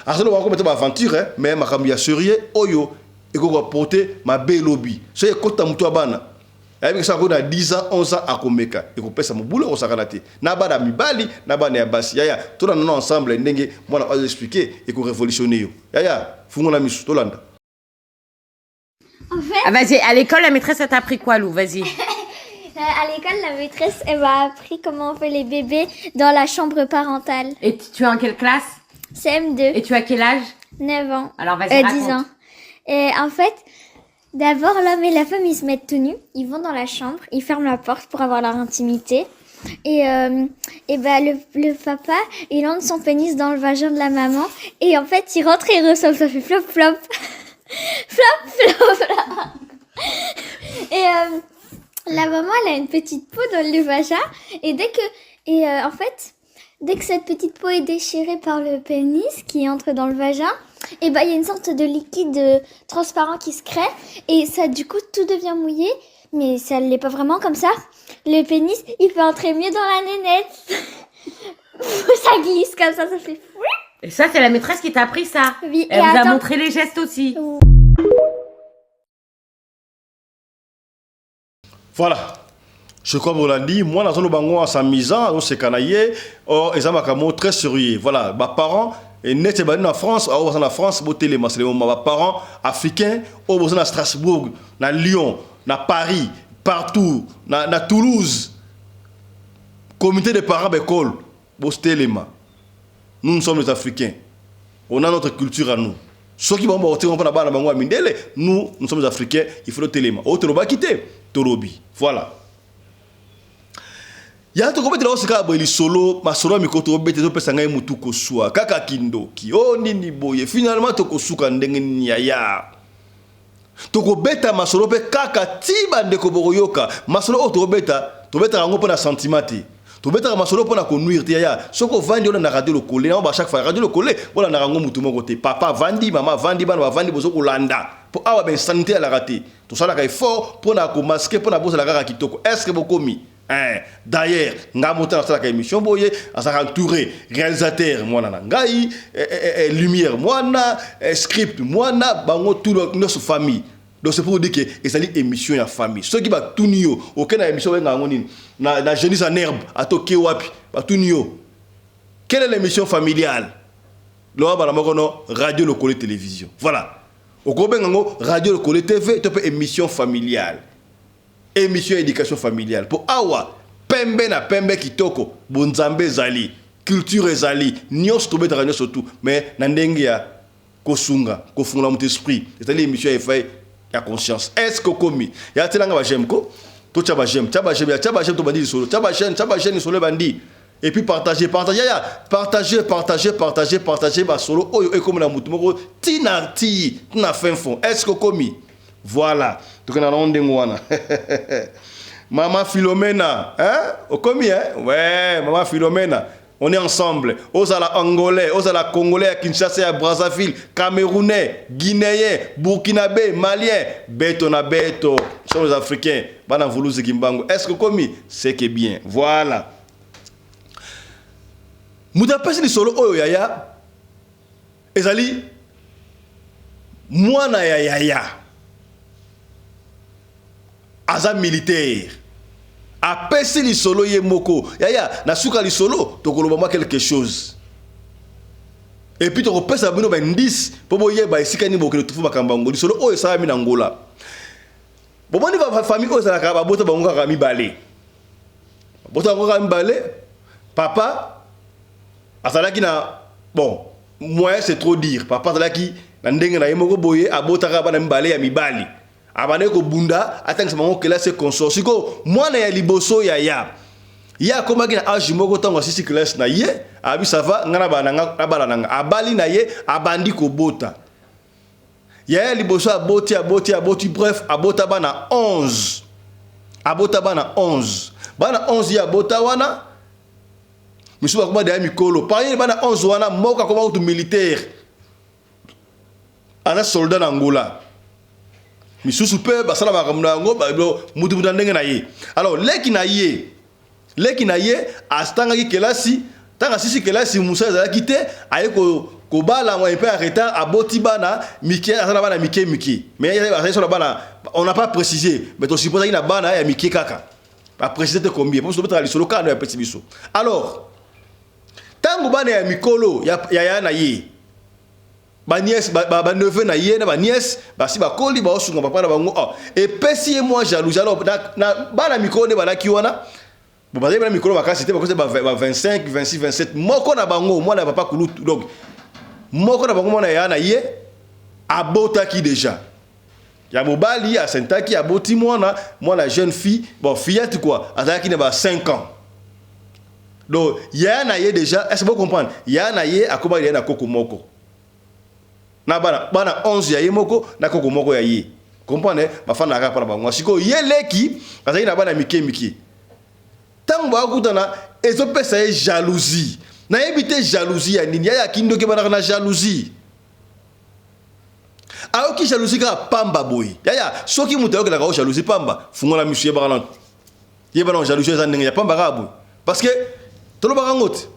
Azolo ba ko mettre aventure mais ma comme ya sérieux oyo et ko porter ma belle lobby. So e kota mutu abana. Avec ça ko na 10 ans 11 ans akomeka. Et ko pesa mo boulot osakanate. Na bana mibali na bana ya basi. Tout là nous ensemble ndenge mwana a expliquer et ko révolutionner yo. Fungola misu to landa. En fait... vas-y, à l'école, la maîtresse, elle t'a appris quoi, Lou? Vas-y. À l'école, la maîtresse, elle m'a appris comment on fait les bébés dans la chambre parentale. Et tu es en quelle classe? CM2. Et tu as quel âge? 9 ans. Alors, vas-y, raconte. 10 ans. Et en fait, d'abord, l'homme et la femme, ils se mettent tout nus. Ils vont dans la chambre, ils ferment la porte pour avoir leur intimité. Et le papa, il entre son pénis dans le vagin de la maman. Et en fait, il rentre et il ressort, ça fait flop, flop. Flop. Et la maman, elle a une petite peau dans le vagin. Et en fait, dès que cette petite peau est déchirée par le pénis qui entre dans le vagin, et il y a une sorte de liquide transparent qui se crée. Et ça, du coup, tout devient mouillé. Mais ça ne l'est pas vraiment comme ça. Le pénis, il peut entrer mieux dans la nénette. Ça glisse comme ça fait fou. Et ça, c'est la maîtresse qui t'a appris ça. Oui. Elle vous a montré les gestes aussi. Voilà. Je crois que vous l'avez dit, moi, dans le bango, en s'amusant, on s'est canaillé, or, ils ont très sérieux. Voilà, mes parents, et net, en France, en France, c'est mes parents africains, à Strasbourg, à Lyon, à Paris, partout, à Toulouse, comité de parents d'école, nous sommes les Africains. On a notre culture à nous. Ceux qui vont nous sommes les Africains, il faut le téléma. Autre quitter, Torobi. Voilà. Il y a un truc qui est solo, ma solo mikoto bete to pesanga mutu ko sua kaka kindo ki o nini boye finalement to ko suka ndenge nyaya to ko beta ma solo pe kaka tiba ndeko boyoka ma solo to beta ngo pona sentimati to betaka masolo pona ko nuire te ya soko vandi on na radio le coller on ba chaque fois radio le coller on na rango mutu moko te papa vandi mama vandi bana vandi bozo ko landa pour awa ben santé à la raté to sala ka effort pona ko masquer pona bozo la kaka kitoko est-ce que bokomi d'ailleurs nga monta na sala ka émission boye asa entouré réalisateur mwana na ngai lumière mwana script mwana bango tout notre famille. Donc c'est pour dire que c'est une émission en famille. Ceux qui va tout nio, aucune émission na jeunesse en herbe, à toquer wapi, va tout nio. Quelle est l'émission familiale? Là bas radio locale télévision. Voilà. Au Kobengango radio locale TV, tu peux émission familiale. Émission éducation familiale. Pour awa pembe na pembe kitoko, bonzambe zali, culture zali, nyos tobe de surtout, mais nandenge ya kosunga, kofunga mon esprit. C'est l'émission fait ya conscience. Est-ce que komi ya telanga ba j'aime ko to tchaba j'aime to bandi solo tchaba j'aime solo bandi et puis partager ba solo oyo e comme na mutu moko tina fin fond. Est-ce que komi voilà donc na ronde ngwana Maman Philomena komi ouais maman Philomena. On est ensemble. Osala Angolais, Osala Congolais, Kinshasa, Brazzaville, Camerounais, Guinéens, Burkinabé, Maliens, Beto na Beto. Sommes les Africains. Bana Voulouse Kimbango. Est-ce que comme c'est que bien? Voilà. Moudapesi li solo oyo yaya. Ezali. Mwana yaya. Aza militaire. Apesi li solo ye moko. Yaya, na suka li solo, to koloba quelque chose. Et puis to repesa bino ba 10 po boye ba isika ni bokelo tufu makambango. Li solo oyo sa mi na Angola. Bomoni ba famille oyo za ka ba bota bango ka mi balé. Bota bango ka mi balé. Papa azalaki na bon, moi c'est trop dire. Papa azalaki na ndenge na ye moko boye abota ka ba na mi balé ya mi bali. Abane ko bunda atanga mango kela se consort siko mwana ya liboso ya koma gina age moko tango sisi classe na ye abi sava ngana bananga abala nanga abali na ye abandi ko bota ya liboso aboti bref abota bana 11 bana 11 ya bota wana misuba kuma de mikolo parmi bana 11 wana moka koma utu militaire ana soldat na Angola. Misusu pe basala makamuna ngo mutu ndenge na ye. Alors leki na ye astanga ki kelasi tanga sisi kelasi musa za kite aye ko bala mo pe arrêter aboti bana mike asala bana mike mais on n'a pas précisé mais on suppose qu'il na bana ya mike kaka pas préciser combien pour se mettre à l'isolo quand ya petit biso. Alors tango bana ya mikolo ya na ye ba nièce ba neveu na ye na ba nièce ba si ba koli ba osunga papa na bango et pesi moi jalousie alors na bana mikolo ne bana kiwana bon ba bana mikolo ba kasi te ba 25 26 27 moko na bango moi na papa kulu donc moko na bango moi na ya na ye abota ki déjà ya mobali a sentaki aboti moi na jeune fille bon fillette quoi azaki na ba 5 ans donc ya na ye déjà est-ce que vous comprenez ya na ye akoba ya na koko moko na bana 11 ya ye moko na koko moko ya ye comprenez bafana ka para bango siko ye leki azali na bana miki tango akutana ezopesa ye jalousie na ebite jalousie ya nini ya kindo ke bana na jalousie aoki jalousie ka pamba boy ya soki mutu ayokela ka jalousie pamba fungola misu ye bana jalousie za ndenge ya pamba ka boy parce que tolo baka ngote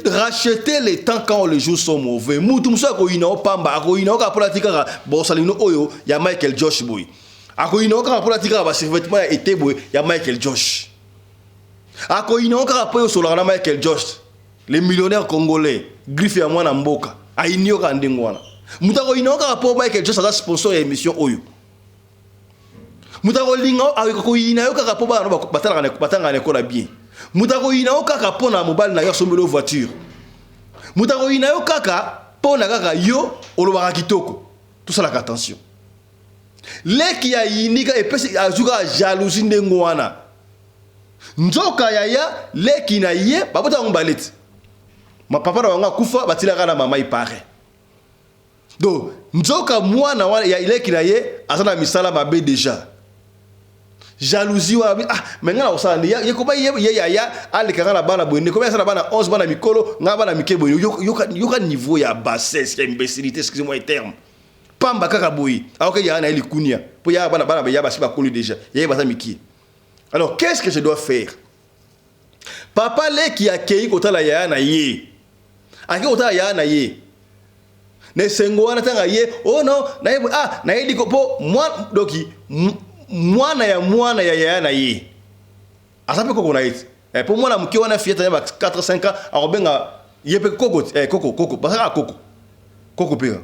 racheter les temps quand les jours sont mauvais. Moutou moussa ko ina opamba ko ina ka politika bo salino oyo ya Michael Josh boy. Ako ina ka politika ba survêtement ya été boy ya Michael Josh. Ako ina ka po sur la Michael Josh. Les millionnaires congolais griffe ya mwana mboka. Ainio ka ndengwana. Mutako ina ka po Michael Josh za sponsor ya émission oyo. Mutako linga ako ina yo ka po ba batanga ne ko la bien. Mutako ina yo kaka pona mobile na yo sombelo voiture. Mutako ina yo kaka pona kaka yo olobaka kitoko. Tout ça la attention. Leki ya inika epesi azuka jalousie ndengo wana. Nzoka yaya leki na ye babota ngbaleti. Ma papa na wanga kufa batila kana mama ipare. Donc nzoka mwana wana ya leki na ye azana misala mabe déjà. jalousie wa ah mais ngala osala ye ko ba ye ya ale kanga bana boyende ko ya sala bana 11 bana mikolo nga bana mikebo yoka niveau ya bassesse ya imbécilité excusez-moi les termes pamba kaka boyi alors que ya na likunia pour ya bana ya basi ba kolu déjà ya ba miki. Alors qu'est-ce que je dois faire? Papa le qui accueille kotala ya na ye aki kotala ya na ye ne sengo wana tanga ye oh non na ah na ye dikopo moi doki mwana ya na ye asape koko na iti pour moi na mki wana fieta ya 4-5 ans arobenga yepe koko koko basaka koko pega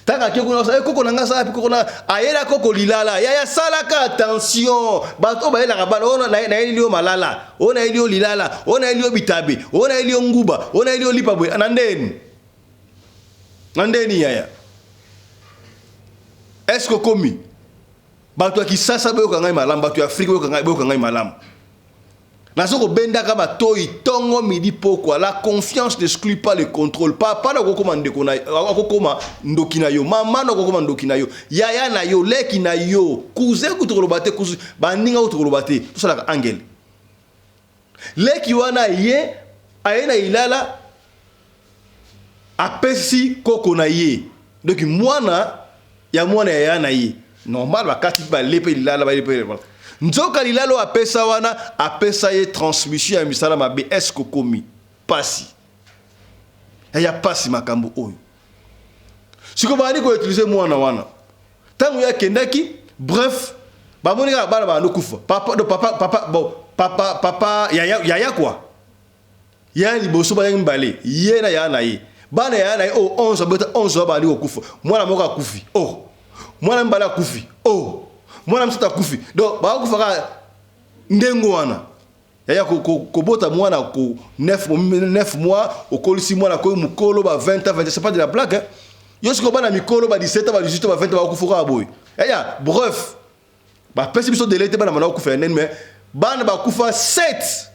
taka kiko na koko nanga sa koko na ayela koko lilala ya salaka attention bato ba yela kabana ona na elio malala ona elio lilala ona elio bitabe ona elio nguba ona elio lipabwe nandeni yaya est-ce que komi bato ya kisasa boyoka ngai malamu bato ya Afrika boyoka ngai malamu nasoko bendaka batoi tongo midi pokwa la confiance n'exclut pas le contrôle papa na kokoma ndeko na akokoma ndoki na yo mama na kokoma ndoki na yo yaya na yo leki na yo cousin kutokoloba te cousin baninga kutokoloba te tosalaka angel leki wana ye ayena ilala apesi koko na ye donc mwana ya na ye normal bakati ba lepe lilala ba lepe nzoka lilalo apesa wana apesa ye transmission ya misala mabe esko komi pasi ya pasi makambo oyo siko bani ko utiliser mwana wana tangu ya kendaki bref ba monika bana ba ndokufa papa ya quoi ya liboso ba mbale ye na ya na ye bana ya na ye oh 11 ba liko kufa mwana moka kufi oh mwana mbala kufi oh mwana msita kufi donc ba kufa ka ndengo wana ya kobota mwana ko 9 mois okolisi mwana ko mukolo ba 20 ans 20 c'est pas de la blague hein? Yosko bana mikolo ba 17 ans ba 18 ans ba 20 ans ba kufa ka boy ya bref ba pesi biso de l'été bana mana kufa nen mais bana ba kufa 7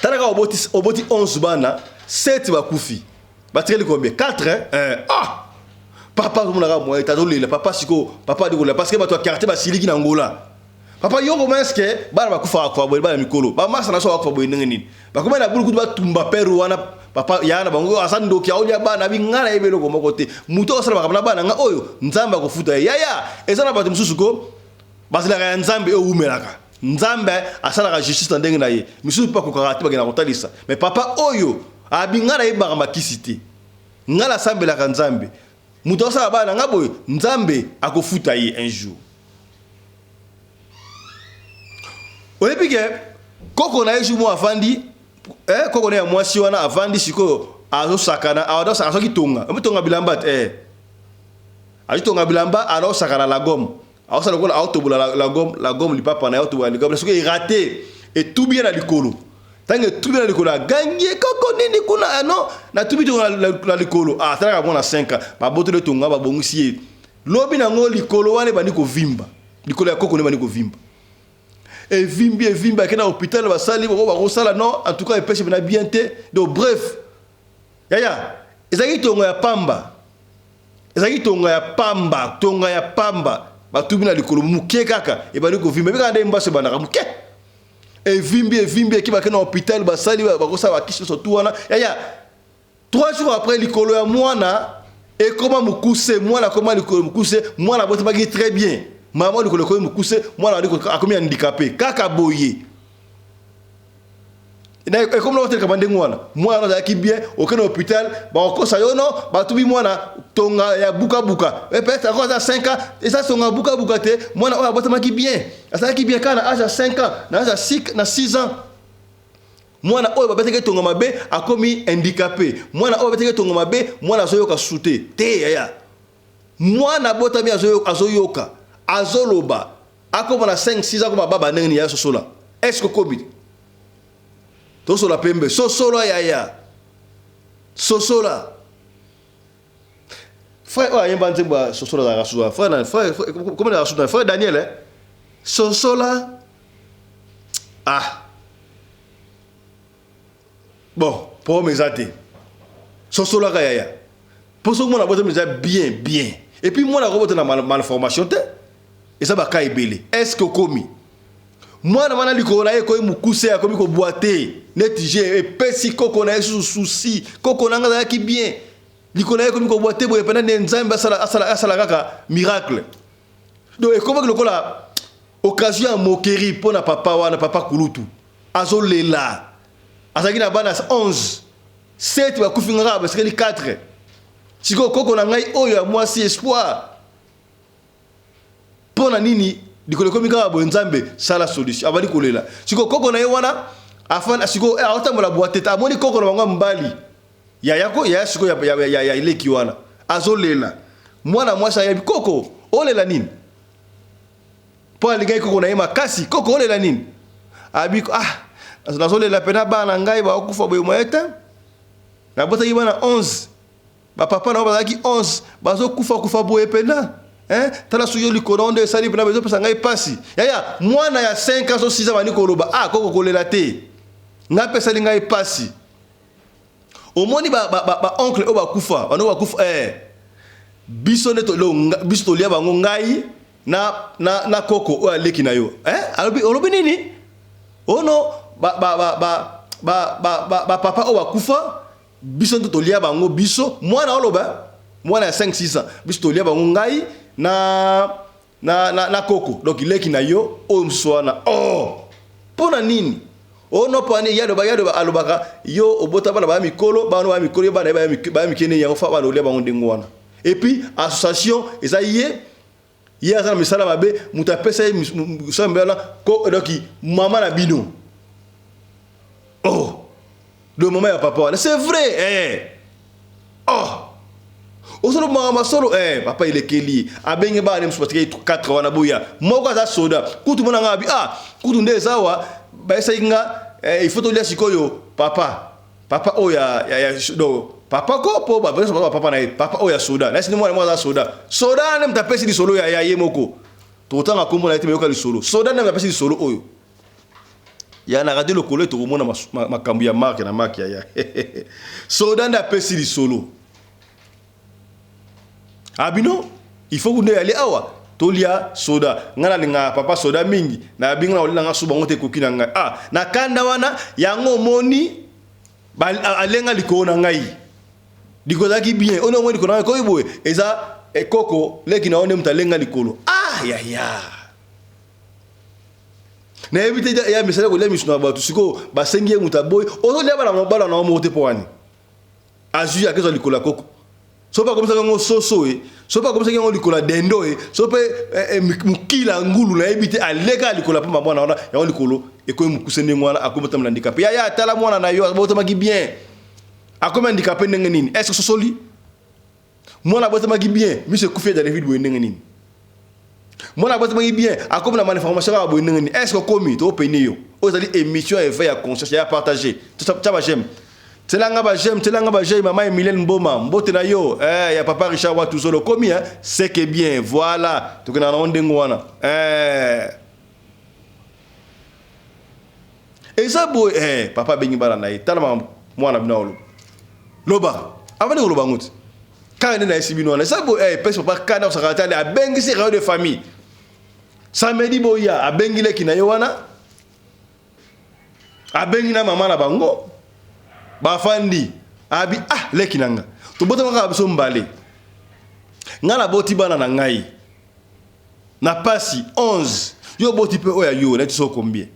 tanaka oboti 11 bana 7 ba kufi ba tireli combien 4 hein papa tout le monde a moi le papa siko papa dit parce que ba toi quartier ba siliki na ngola papa yo romanske ba ba kufa kwa boy ba mikolo ba masa na so kwa boy nini ba kuma na bulu kutu ba tumba peru wana papa yana bango asando ki aulia ba na bingana ebelo ko mokote muto osala ba bana nga oyo nzamba ko futa yaya ezana ba mususuko basila ya nzambe o umelaka nzambe asala ka justice ndenge na ye misusu pa ko karate ba gena kotalisa mais papa oyo abingana ebaka makisite ngala sambela ka nzambe muto osala bana nga boy nzambe akofuta ye un jour olipike koko na yesu mo afandi koko na ya mwasi wana afandi siko azo sakana azo kitonga mutonga bilamba ajitonga bilamba alo sakana la gomme azo sala ko autobola la gomme li papa na autobola la gomme siko irate et tout bien na likolo tangue tout bien na likolo gagné koko nini kuna non na tout bien na likolo tala ka mona 5 ans ba boto le tonga ba bongisi lobi na ngo likolo wane bani ko vimba likolo ya koko ne bani ko vimba et vimba kena hôpital ba sali ba sala non en tout cas il pêche bien te donc bref yaya ezaki tonga ya pamba tonga ya pamba ba tubina likolo muke kaka e bani ko vimba bika ndemba se bana muke et vimbi ki ba kena hôpital ba sali ba sala ba kishi surtout wana yaya 3 jours après likolo ya mwana et comment mukuse mwana comment likolo mukuse mwana bote ba très bien maman likolo ko mukuse mwana ndiko akomi handicapé kaka boye et comme l'autre kabande mwana na ki bien aucun hôpital ba ko sa yo no ba tubi mwana tonga ya buka et peut-être encore à 5 ans et ça songa buka te mwana o botama ki bien asa ki bien kana âge à 5 ans na âge à 6 ans mwana o ba beteke tonga mabe akomi handicapé mwana o beteke tonga mabe mwana zoyoka sute te ya mwana botami azoyoka azoloba akoma na 5-6 ans comme baba nengni ya sosola est-ce que kobi to sola pembe sosola yaya sosola frère o ayemba nzemba sosola za rasua frère comment la rasua frère Daniel sosola bon pour mes athées sosola yaya pour ce que moi na bote bien et puis moi na robote na malformation te eza baka ebele. Est-ce que komi mwana wana likolo na ye koyi mukuse akomi ko boiter neti je epesi koko na ye souci koko na nga ki bien likolo na ye komi ko boiter boye pena nzambe asala kaka miracle. Donc ekoma lokola occasion ya moquerie pona papa wana papa kulutu azolela azaki na bana 11 7 bakufi ngaka basekeli 4 siko koko na ngai oyo ya mwasi espoir pona nini likolo komi kaka boye nzambe sala solution abali kolela siko koko na ye wana afana siko aotambola boite amoni koko na bango mbali ya siko ya ileki wana azolela mwana mwasi ya koko olela nini po alingai koko na ye makasi koko olela nini abiko nazolela pena bana ngai bakufa boye moyeta na botaki bana 11 bapapa na bazalaki 11 bazokufa boye pena tala suyo likolo nde esali pena bezopesa ngai pasi yaya mwana ya 5 ans 6 ans bani koloba koko kolela te ngapesali ngai pasi omoni ba oncle o bakufa bano bakufa biso neto biso tolia bango ngai na koko o aleki na yo olobi nini ono papa o bakufa biso nto tolia bango biso mwana oloba mwana ya 5 6 ans biso tolia bango ngai na koko donc ileki na yo o mswana pona nini ono pani yado alobaka yo obota bana ba mikolo bana ba mikene yango fa bana olia bango ndengwana et puis association ezaye azana misala mabe mutapesa musambela ko donc mama na bino le moment ya papa c'est vrai osolo mama solo papa il est keli abenge ba nem supatike 4 wana boya moko za soda kutu mona ngabi kutu nde zawa ba esainga il faut to lia sikoyo papa oya do papa ko po ba papa na papa oya soda na sini mwana za soda ne mtapesi di solo ya ye moko to tanga kombo na ite meyoka di solo soda ne mtapesi di solo oyo ya na radio lokolo to komona makambu ya marque na marque ya soda na pesi di solo abino il faut kunde aller awa tolia soda ngana linga papa soda mingi na binga na olanga suba ngote kokina ngai na kanda wana yango moni alenga likona ngai dikozaki bien ono moni likona ko iboe eza ekoko leki na one mtalenga likolo ya na ebite ya misala ko le misuna ba tusiko basengi mutaboy ozo le bana mobala na mote poani azu ya kezo likola koko so pas comme ça ngo soso so pas comme ça ngo likola dendo so pe mukila ngulu na ebite alega likola pa mabwana wana ya likolo ekoy mukusende ngwana akomata handicapé ya tala mwana na yo botomaki bien akoma handicapé ndenge nini est-ce que sosoli mwana botomaki bien monsieur Koufi dans David boye ndenge nini mwana botomaki bien akoma na malformation ba boye ndenge nini est-ce que komi to peni yo ozali émission éveil à conscience ya partager ça va j'aime telanga ba j'aime maman Emilienne Mboma mbote na yo ya papa Richard Watuzolo komi c'est que bien voilà to kana na ondengo wana eza boy papa bengi bala na tala mwana bina olo loba avani ko loba nguti quand na esibino na eza boy pesa papa kana sakatale abengi se réunion de famille samedi boya abengi leki na yo wana abengi na mama na bango bafandi abi leki nanga to bota maka biso mbale ngala boti bana na ngai na pasi 11 yo boti pe oya yo na tiso combien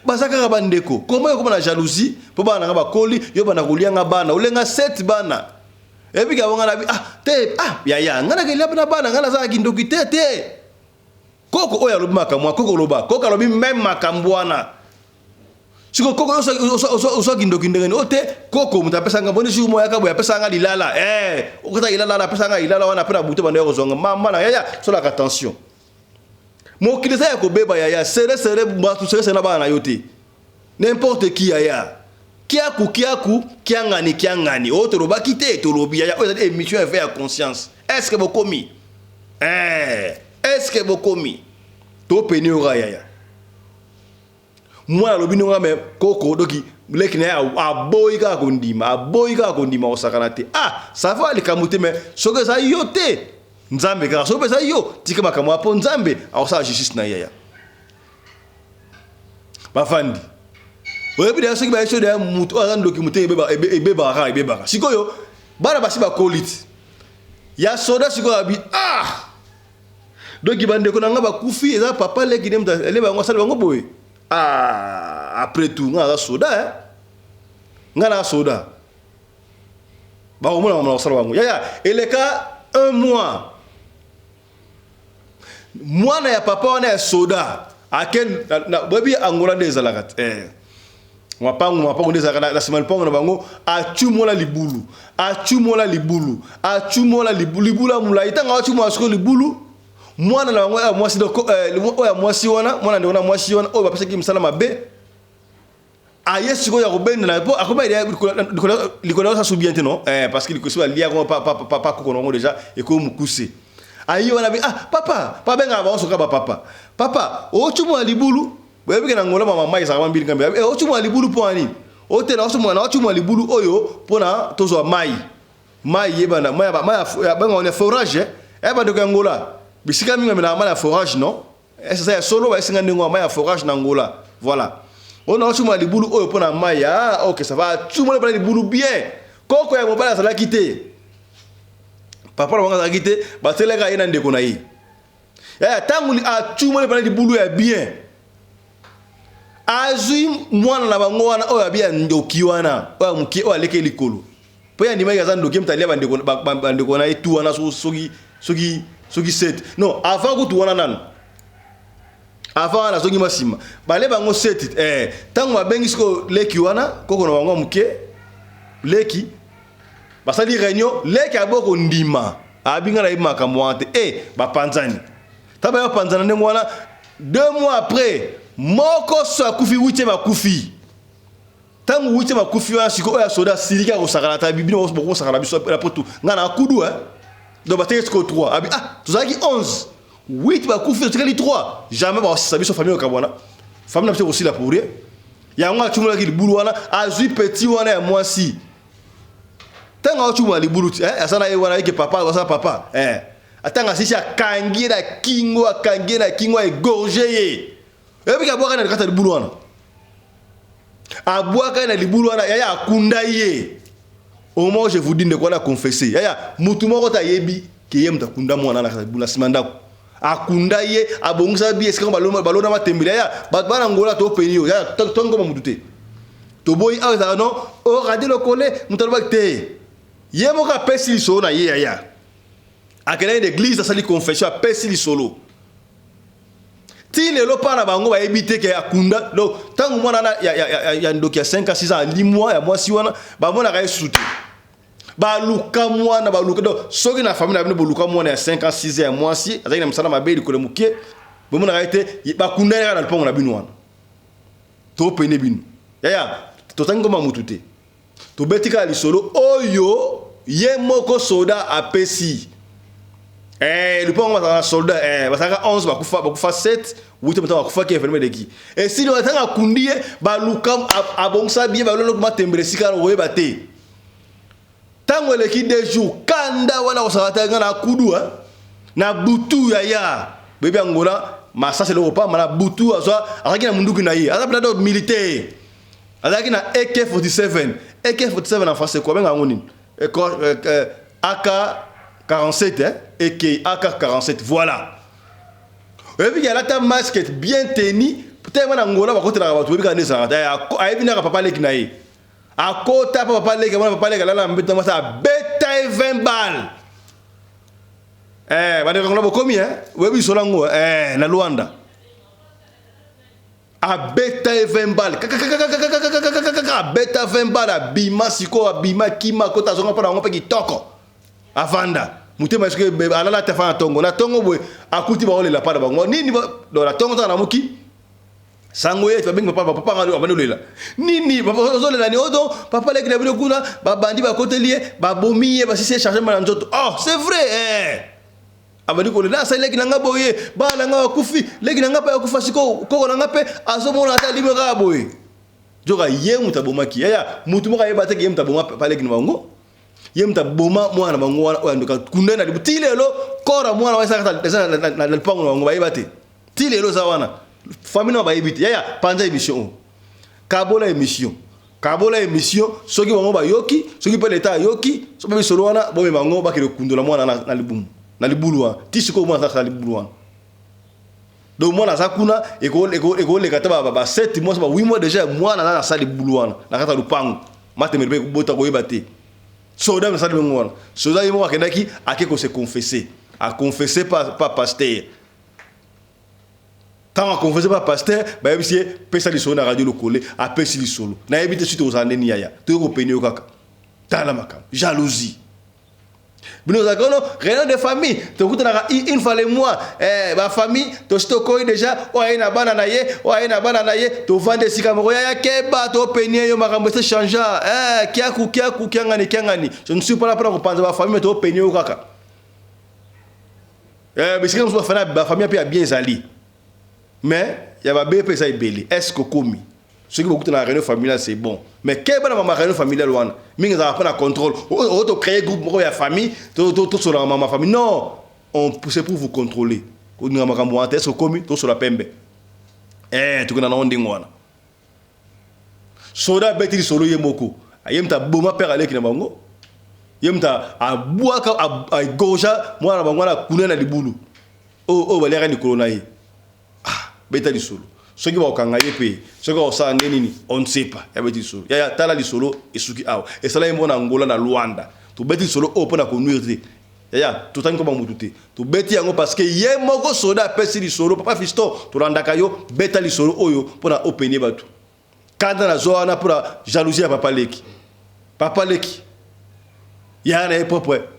bazaka bandeko comment yo na jalousie po bana nga bakoli yo bana kulianga bana olenga 7 bana ebi ga wanga na te ya ngana ke labana bana ngala za kindoki te koko oya lobi makamwa koko loba koko lobi même makambwana siko koko oso kindoki ndengeni ote koko mutapesa nga boni shumo yakabo yapesa nga lilala okota ilala na pesa nga ilala wana pena buto bana yozonga mama na ya sola attention mo kilisa ya kobeba ya sere mbatu sere na bana yote n'importe qui ya kiangani oto roba kite to lobi ya émission éveil à conscience est-ce que bokomi est-ce que bokomi to peni ora ya moi lobi no ngame koko doki leki na aboyi ka kondima osakana te ça va le kamute mais soke za yote nzambe kaka so pesa yo tika makambo apo nzambe akosala justice na yaya bafandi oyebi deya soki bayeso deya mutu aza ndoki mutu ebebaka sikoyo bana basi bakoliti ya soda sikoyo abi donc bandeko na nga bakufi eza papa leki nde mutu eleba yango asala bango boye après tout nga aza soda nga na soda bakomona mamona kosala bango yaya eleka 1 mois mwana ya papa wana ya soda aken boyebi angola nde ezalaka te mapango nde ezalaka na nsima lipango na bango acumola libulu libulu ya molai ntango acumola sikoyo libulu mwana na bango oyo ya mwasi wana mwana ndeko na mwasi wana oyo bapesaki misala mabe aye sikoyo ya kobendela mpo akoba likolo osasu bien te non parce que likosi balia yango papa koko na bango déjà ekoyo mokuse ayi wana bi papa babengaka bango soka papa ocumola libulu boyebike na ngola mama ezalaka mambili ngambe ocumola libulu mpo ani otena ocumola libulu oyo mpona tozwa mai yebana benga wana forage bandeko ya ngola bisika mingi bamenaka mai ya forage non esa ya solo baesinga ndenge mai ya forage na ngola voilà ona ocumola libulu oyo mpona mai ok ça va acumola mpona libulu bien koko ya mobali azalaki te papa na bango azalaki te batelaka ye na ndeko na ye yaya ntango acumola mpona libulu ya bien azwi mwana na bango wana oyo abi ya ndoki wana oyo mokie oyo aleki likolo mpo ya ndimaki aza ndoki mutalia bandeko na ye tu wana soki 7 non avant kutu wana nano avant wana soki masima bale bango 7 ntango babengi siko leki wana koko na bango mokie leki basali réunion leki aboko ndima abinga na ye makambo wana te bapanzani taba ya panzana ndenge wana 2 mois après moko so akufi 8e akufi tangu 8e akufi wana siko oya soda silika kosakana ta bibino boko sakana biso la poto ngana akudu donc bateke siko 3 abi tozaki 11 8 bakufi tozaki 3 jamais ba sabiso famille okabwana famille na biso aussi la pourrir ya nga chumula ki libulu wana azui petit wana ya mwasi tanga chumula libulu asana ye wana yake papa wasa papa atanga sisi akangi na kingo egorge ye ebi ka bwaka na kata libulu wana abwaka na libulu wana yaya akunda ye au moment je vous dis de quoi la confesser yaya mutu moko ta yebi ke ye mutakunda mwana na kata libulu na simanda akunda ye abongisa bi eska balona matembele yaya bana ngola to peni yo yaya tongo mutu te to boy aza non o radio le coller mutaloba te ye moka pesi so na ye yaya akena l'église asali confession pesi li solo ti lelo pana bango ba ebite ke akunda donc tangu mwana na ya ndoki ya 5 à 6 ans 10 mois ya mwasi wana ba mona ka esuti ba luka mwana ba luka donc soki na famille na bino boluka mwana ya 5 à 6 ans ya mwasi azaki na msala mabeli ko le mukie ba mona ka ete bakunda ya na lipongo na bino wana to pene bino yaya to tango ma mutute to betika li solo oyo ye moko soda apesi le pont va soldat basaka 11 bakufa 7 8 mta bakufa ki enfermé de qui et si le tanga kundie ba lukam abongsa bien ba lolo matembele sika roye baté tango le ki 2 jours kanda wana osaka na kudu na butu ya bébé angola masa c'est le repas mala butu azwa akaki na munduki na ye aza plado militaire azaki na AK47 en français quoi benga ngoni AK-47 et qui AK-47 voilà et puis il y a là masque bien tenu peut-être na ngola ba kotela ba to bi ka nesa ta a bi na papa leki na ye a kota papa leki la la mbeta masa beta et 20 balles ba de ngolo komi we bi solango na Luanda a beta et 20 balles beta 20 balles bima siko bima kima kota zonga pa ngo pe kitoko avanda mutema eske alala tefa na tongo boy akuti ba olela pa bango nini do la tongo na muki sango ye tobinga papa ngalo abandolela nini papa ozolela ni odo papa leki na bino kuna ba bandi ba kotelie ba bomiye ba sisi charger na nzoto c'est vrai abandi ko la sa leki na ngaboye ba la nga kufi leki na ngapa kufa siko koko na ngape azomona ata libera boy joka ye mutabomaki ya mutu moka yeba te ke mutaboma pa leki na bango ye mutaboma mwana bango wana ndoka kundena libutile lo kora mwana wa saka na lupango na ngo bayeba te ti lelo za wana famille na bayebi te yaya panza émission kabola émission soki bango bayoki soki pe leta yoki so be solo wana bo me bango bakile kundola mwana na libulu wana ti siko mwana sa libulu wana donc mwana za kuna eko le kata ba 7 mois ba 8 mois déjà mwana na sa libulu wana na kata lupango matemere be bota ko yeba te soda na sa libulu wana soda yimo akendaki akeko se confesser a confesser pas pasteur. Tant à confesser pas pasteur, bah yebisi pesa li solo na radio le coller, a pesi li solo. Na yebite suite aux années yaya. To ko peni okaka. Tala makam. Jalousie. Bino zakono, rien de famille. To kuta na il fallait moi ba famille, to stoko déjà, o ina bana na ye, to vendre sika moko ya keba to peni yo makambo se changea. Kiaku kiangani. Je ne suis pas là pour penser ba famille to peni okaka. Mais si on se fait la famille a bien zali. Mais il y a des gens qui est-ce que commis ceux qui ont une réunion familiale c'est bon. Mais quelle est la réunion familiale loin? Mais pas le contrôle. On doit créer un groupe de famille, tout sur la maman famille. Non, c'est pour vous contrôler. On a un est-ce que commis tout sur la pembe. Tu connais un dingwana. Soda beti solo yemoko. Ayem ta boma père aller qui na bango. Yem ta a boaka a goja moi na bango na kuna na libulu. Oh balera ni corona yi. Beta di solo. Ce qui va au kangaye pe, ce qui va au sangenini, on ne sait pas. Ya beti solo. Ya tala di solo et suki awa. Et ça là yemo na Angola na Luanda. Tu beti solo open na konuire. Ya tout temps comme mutute. Tu beti yango parce que yemo go soda pesi di solo papa fisto. Tu randa kayo beta di solo oyo pona openie batu. Kada na zoa na pura jalousie ya papa leki. Papa leki. Ya na propre.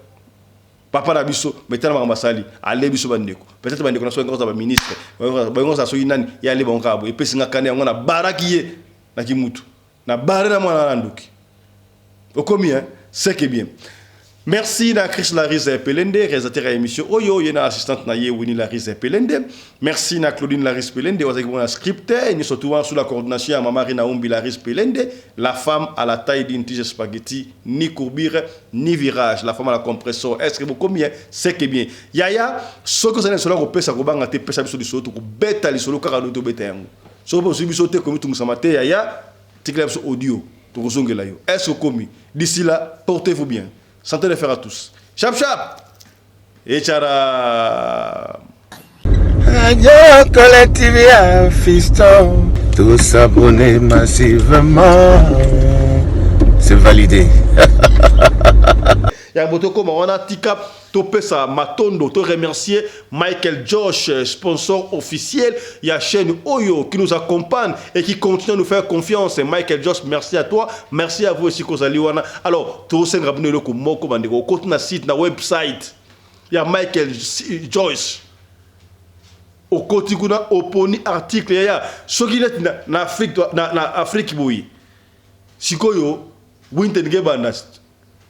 Papa na biso metana makambasali ale biso bandeko peut-être bandeko na so ngota ba ministre ba ngota so inani ya le bonkabo epesi ngakane ngona baraki ye na kimutu na bare na mwana na nduki okomi hein c'est que bien. Merci na Chris Larise Pelende, réalisateur de l'émission Oyo, yena assistante na ye Winnie Larise Pelende. Merci na Claudine Larise Pelende, on script, et nous surtout sous la coordination à Mamarina Umbi Larise Pelende, la femme à la taille d'une tige spaghetti, ni courbure, ni virage, la femme à la compressor. Est-ce que vous combien c'est que bien. Yaya, ce que vous allez sur pesa robanga te pesa biso du soto ko beta li solo kaka do beta yango. So po subi sote comme tout samate yaya, tikla biso audio to ko zongela yo. Est-ce que commis d'ici là, portez-vous bien. Santé de faire à tous. Chap chap. Et tchara. Radio Collective Fiston. Tous abonnés massivement. C'est validé. Ya botoko mawana tika topé sa matondo to remercier Michael Josh, sponsor officiel ya chaîne Oyo qui nous accompagne et qui continue à nous faire confiance. Michael Josh, merci à toi, merci à vous aussi Kozaliwana. Alors to senga abonné ko moko bandeko ko na site na website ya Michael Josh. Au côté kuna oponi article ya soki net na Afrique na Afrique boyi. Sikoyo winter ngebanda.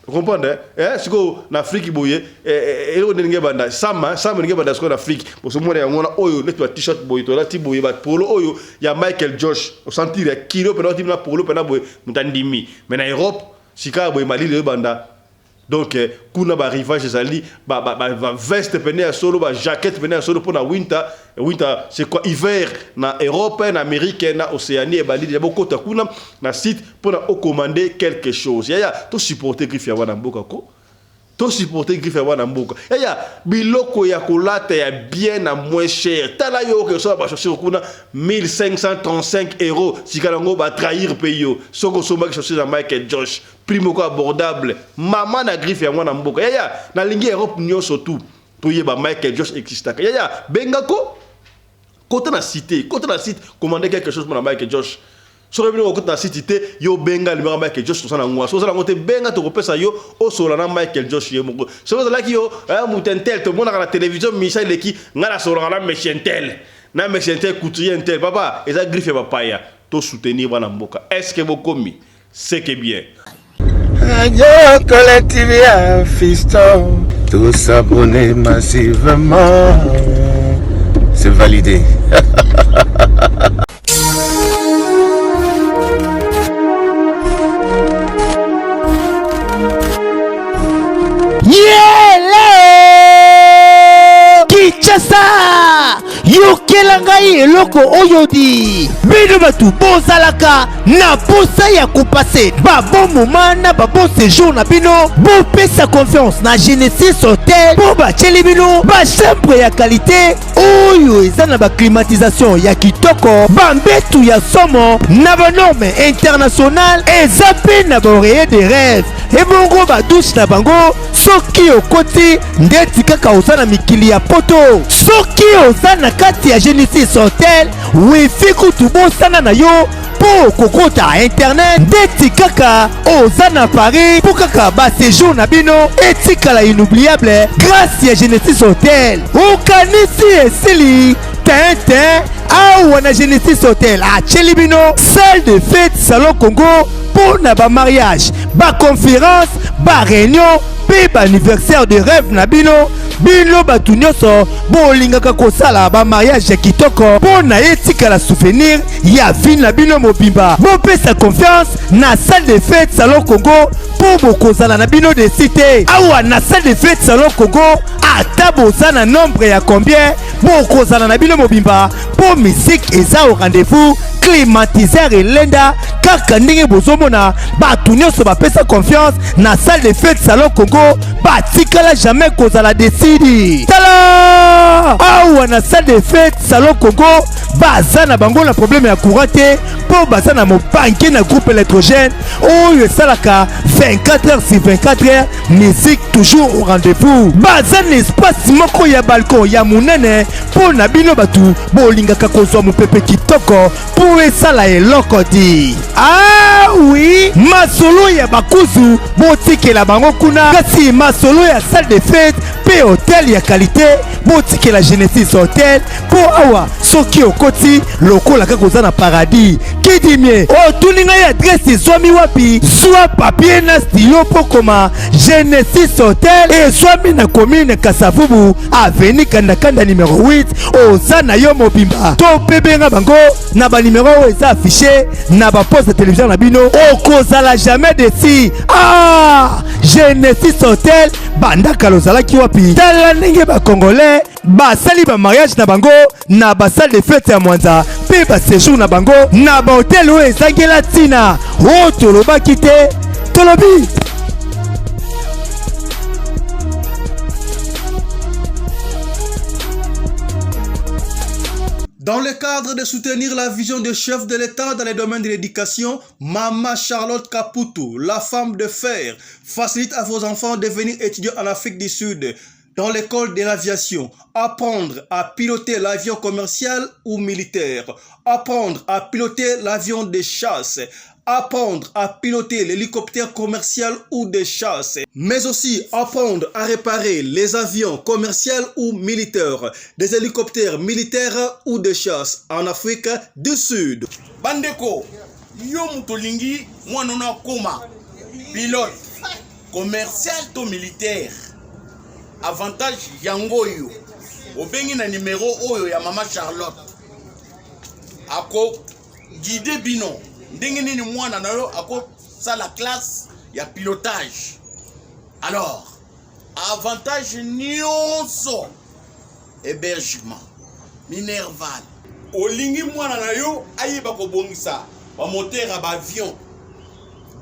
Vous comprenez? Si vous en Afrique, vous avez un Sama en Afrique. Pour ce moment, il y a un t-shirt, il y a polo, il y a Michael Josh. Au centre, il y a kilo, il y a polo, il y a mais en Europe, si vous avez Mali, il y a donc, kuna ba rivage zali ba veste pene ya solo ba jaquette pene ya solo pour na winter c'est quoi hiver na Europe na Amérique na Océanie et bali ya boko ta kuna na site pour na commander quelque chose ya to supporter griffe ya wana mboka ko to supporter griffe ya wana mboka ya biloko ya kolata ya bien na moins cher tala yo que so ba chercher kuna 1535 € si kalango ba trahir payo soko so ba chercher na Michael Josh primo ko abordable maman na griffe ya mwana mboka ya na lingi Europe nyo surtout to yeba Michael Josh existaka ya bengako côté na site commander quelque chose pour Michael Josh so revenu côté na site yo benga le Michael Josh to sana ngwa so sana ngote benga to kopesa yo o sola na Michael Josh ye moko so za laki yo mutentel to mona na télévision Michel leki ngala sola na mechentel na mechentel couturier tel papa eza griffe ya paya to soutenir bana mboka est-ce que vous commis c'est que bien. Radio Collective Fiston. Tous abonnés massivement. C'est validé. Yeah! Kinshasa yokela ngai eloko oyodi bino batu bozalaka na posa ya kopase babon moment na babon séjour na bino bopesa confiance na Genesis Hotel po batieli bino bachambre ya qualité oyo eza na baclimatisation ya kitoko bambetu ya somo na banorme international eza mpe na baoreiller de rêve ebongo badouche na bango soki okoti ndeti kaka oza na mikili ya poto soki oza na kati ya Genesis Hotel wifi kutu bosana na yo po kokota internet ndeti kaka oza na Paris po kaka baséjour na bino etikala inoubliable grâce ya Genesis Hotel okanisi esili tintin awa na Genesis Hotel atieli bino salle de fête salon Congo pour na ba mariage ba conférence ba réunion pe ba anniversaire de rêve na bino batu nyonso bolingaka kosala ba mariage ya kitoko po na etikala souvenir ya vie na bino mobimba bopesa confiance na salle de fête salon Congo po bokozala na bino de cité awa na salle de fête salon Congo ata boza na nombre ya combien bokozala na bino mobimba po musique eza au rendez-vous climatiseur elenda kaka ndenge bozomona batu nyonso bapesa confiance na salle de fête salon Congo batikala jamais kozala desidi tala awa na salle de fête salon Congo baza na bango na problème ya courant te po baza na mobanke na groupe électrogène oyo esalaka 24 heures sur 24 heures musique toujours au rendez-vous baza na espace moko ya balcon ya munene po na bino batu bolingaka kozwa mopepe kitoko po esala eloko di ah oui masolo ya bakuzu botikela bango kuna kasi masolo ya salle de fête pe hotel ya qualité botikela Genesis Hotel po awa soki okoti lokola kaka oza na paradis kidimie otuninga ya adresse ezwami wapi zwa papier na stylo po koma Genesis Hotel ezwami na commune Kasavubu avenue Kandakanda numéro 8 oza na yo mobimba to pe benga bango na ba numéro oyo eza affiché na ba poste de télévision na bino okozala jamais desi ah Genesis Hotel bandaka lozalaki wapi tala ndenge ba congolais basali ba mariage na bango na ba salle de fête ya Mwanza pe ba séjour na bango na ba hotel oyo ezangela tina o tolobaki te tolobi. Dans le cadre de soutenir la vision du chef de l'État dans les domaines de l'éducation, Maman Charlotte Caputo, la femme de fer, facilite à vos enfants de venir étudier en Afrique du Sud dans l'école de l'aviation, apprendre à piloter l'avion commercial ou militaire, apprendre à piloter l'avion de chasse, apprendre à piloter l'hélicoptère commercial ou de chasse, mais aussi apprendre à réparer les avions commerciaux ou militaires, des hélicoptères militaires ou de chasse en Afrique du Sud. Bandeko, yo mutolingi mwanona koma pilote commercial to militaire. Avantage yango yo. Obengi na numéro oyo ya Maman Charlotte. Ako guide bino. Ndenge nini mwana na yo ako sa la classe ya pilotage. Alors, avantage nyonso hébergement minerval. Olingi mwana na yo ayiba ko bongisa ba moteur ba avion.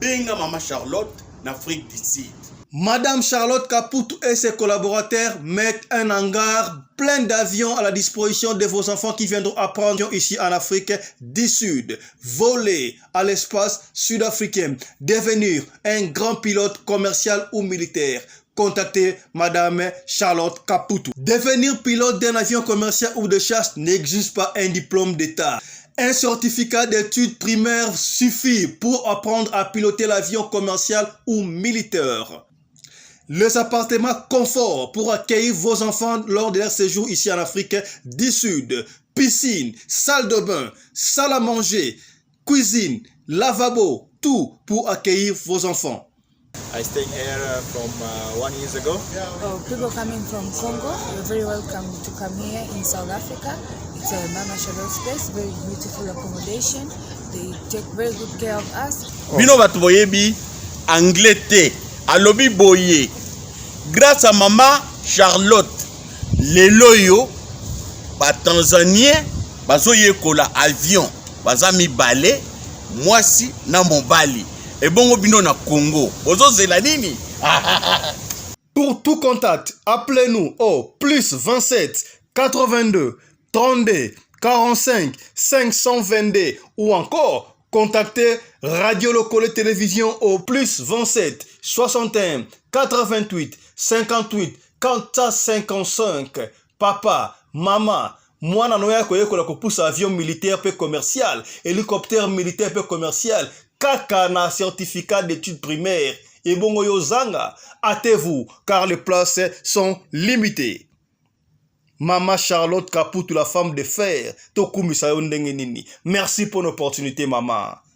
Benga Maman Charlotte na Afrique du Sud. Madame Charlotte Caputo et ses collaborateurs mettent un hangar plein d'avions à la disposition de vos enfants qui viendront apprendre ici en Afrique du Sud. Voler à l'espace sud-africain, devenir un grand pilote commercial ou militaire. Contactez Madame Charlotte Caputo. Devenir pilote d'un avion commercial ou de chasse n'exige pas un diplôme d'État. Un certificat d'études primaires suffit pour apprendre à piloter l'avion commercial ou militaire. Les appartements confort pour accueillir vos enfants lors de leur séjour ici en Afrique du Sud. Piscine, salle de bain, salle à manger, cuisine, lavabo, tout pour accueillir vos enfants. I stayed here from 1 year ago. People coming from Congo, you're very welcome to come here in South Africa. It's a Mama Charlotte space, very beautiful accommodation. They take very good care of us. Bino batu boyebi anglais te, alobi boye. Grâce à Maman Charlotte, lelo yo batanzanien bazoyekola avion baza mibale mwasi na mobali ebongo bino na Congo bozozela nini? Pour tout contact, appelez-nous au plus 27 82 32 45 522 ou encore contactez Radio Lokole Télévision au plus 27 61 88 58 455. Papa, maman, mwana noya koyekola kopusa avion militaire pe commercial, hélicoptère militaire pe commercial, kaka na certificat d'études primaires. Et bon yozanga, hâtez-vous car les places sont limitées. Maman Charlotte Caputo, la femme de fer, Tokumi Sayo Ndengenini. Merci pour l'opportunité, maman.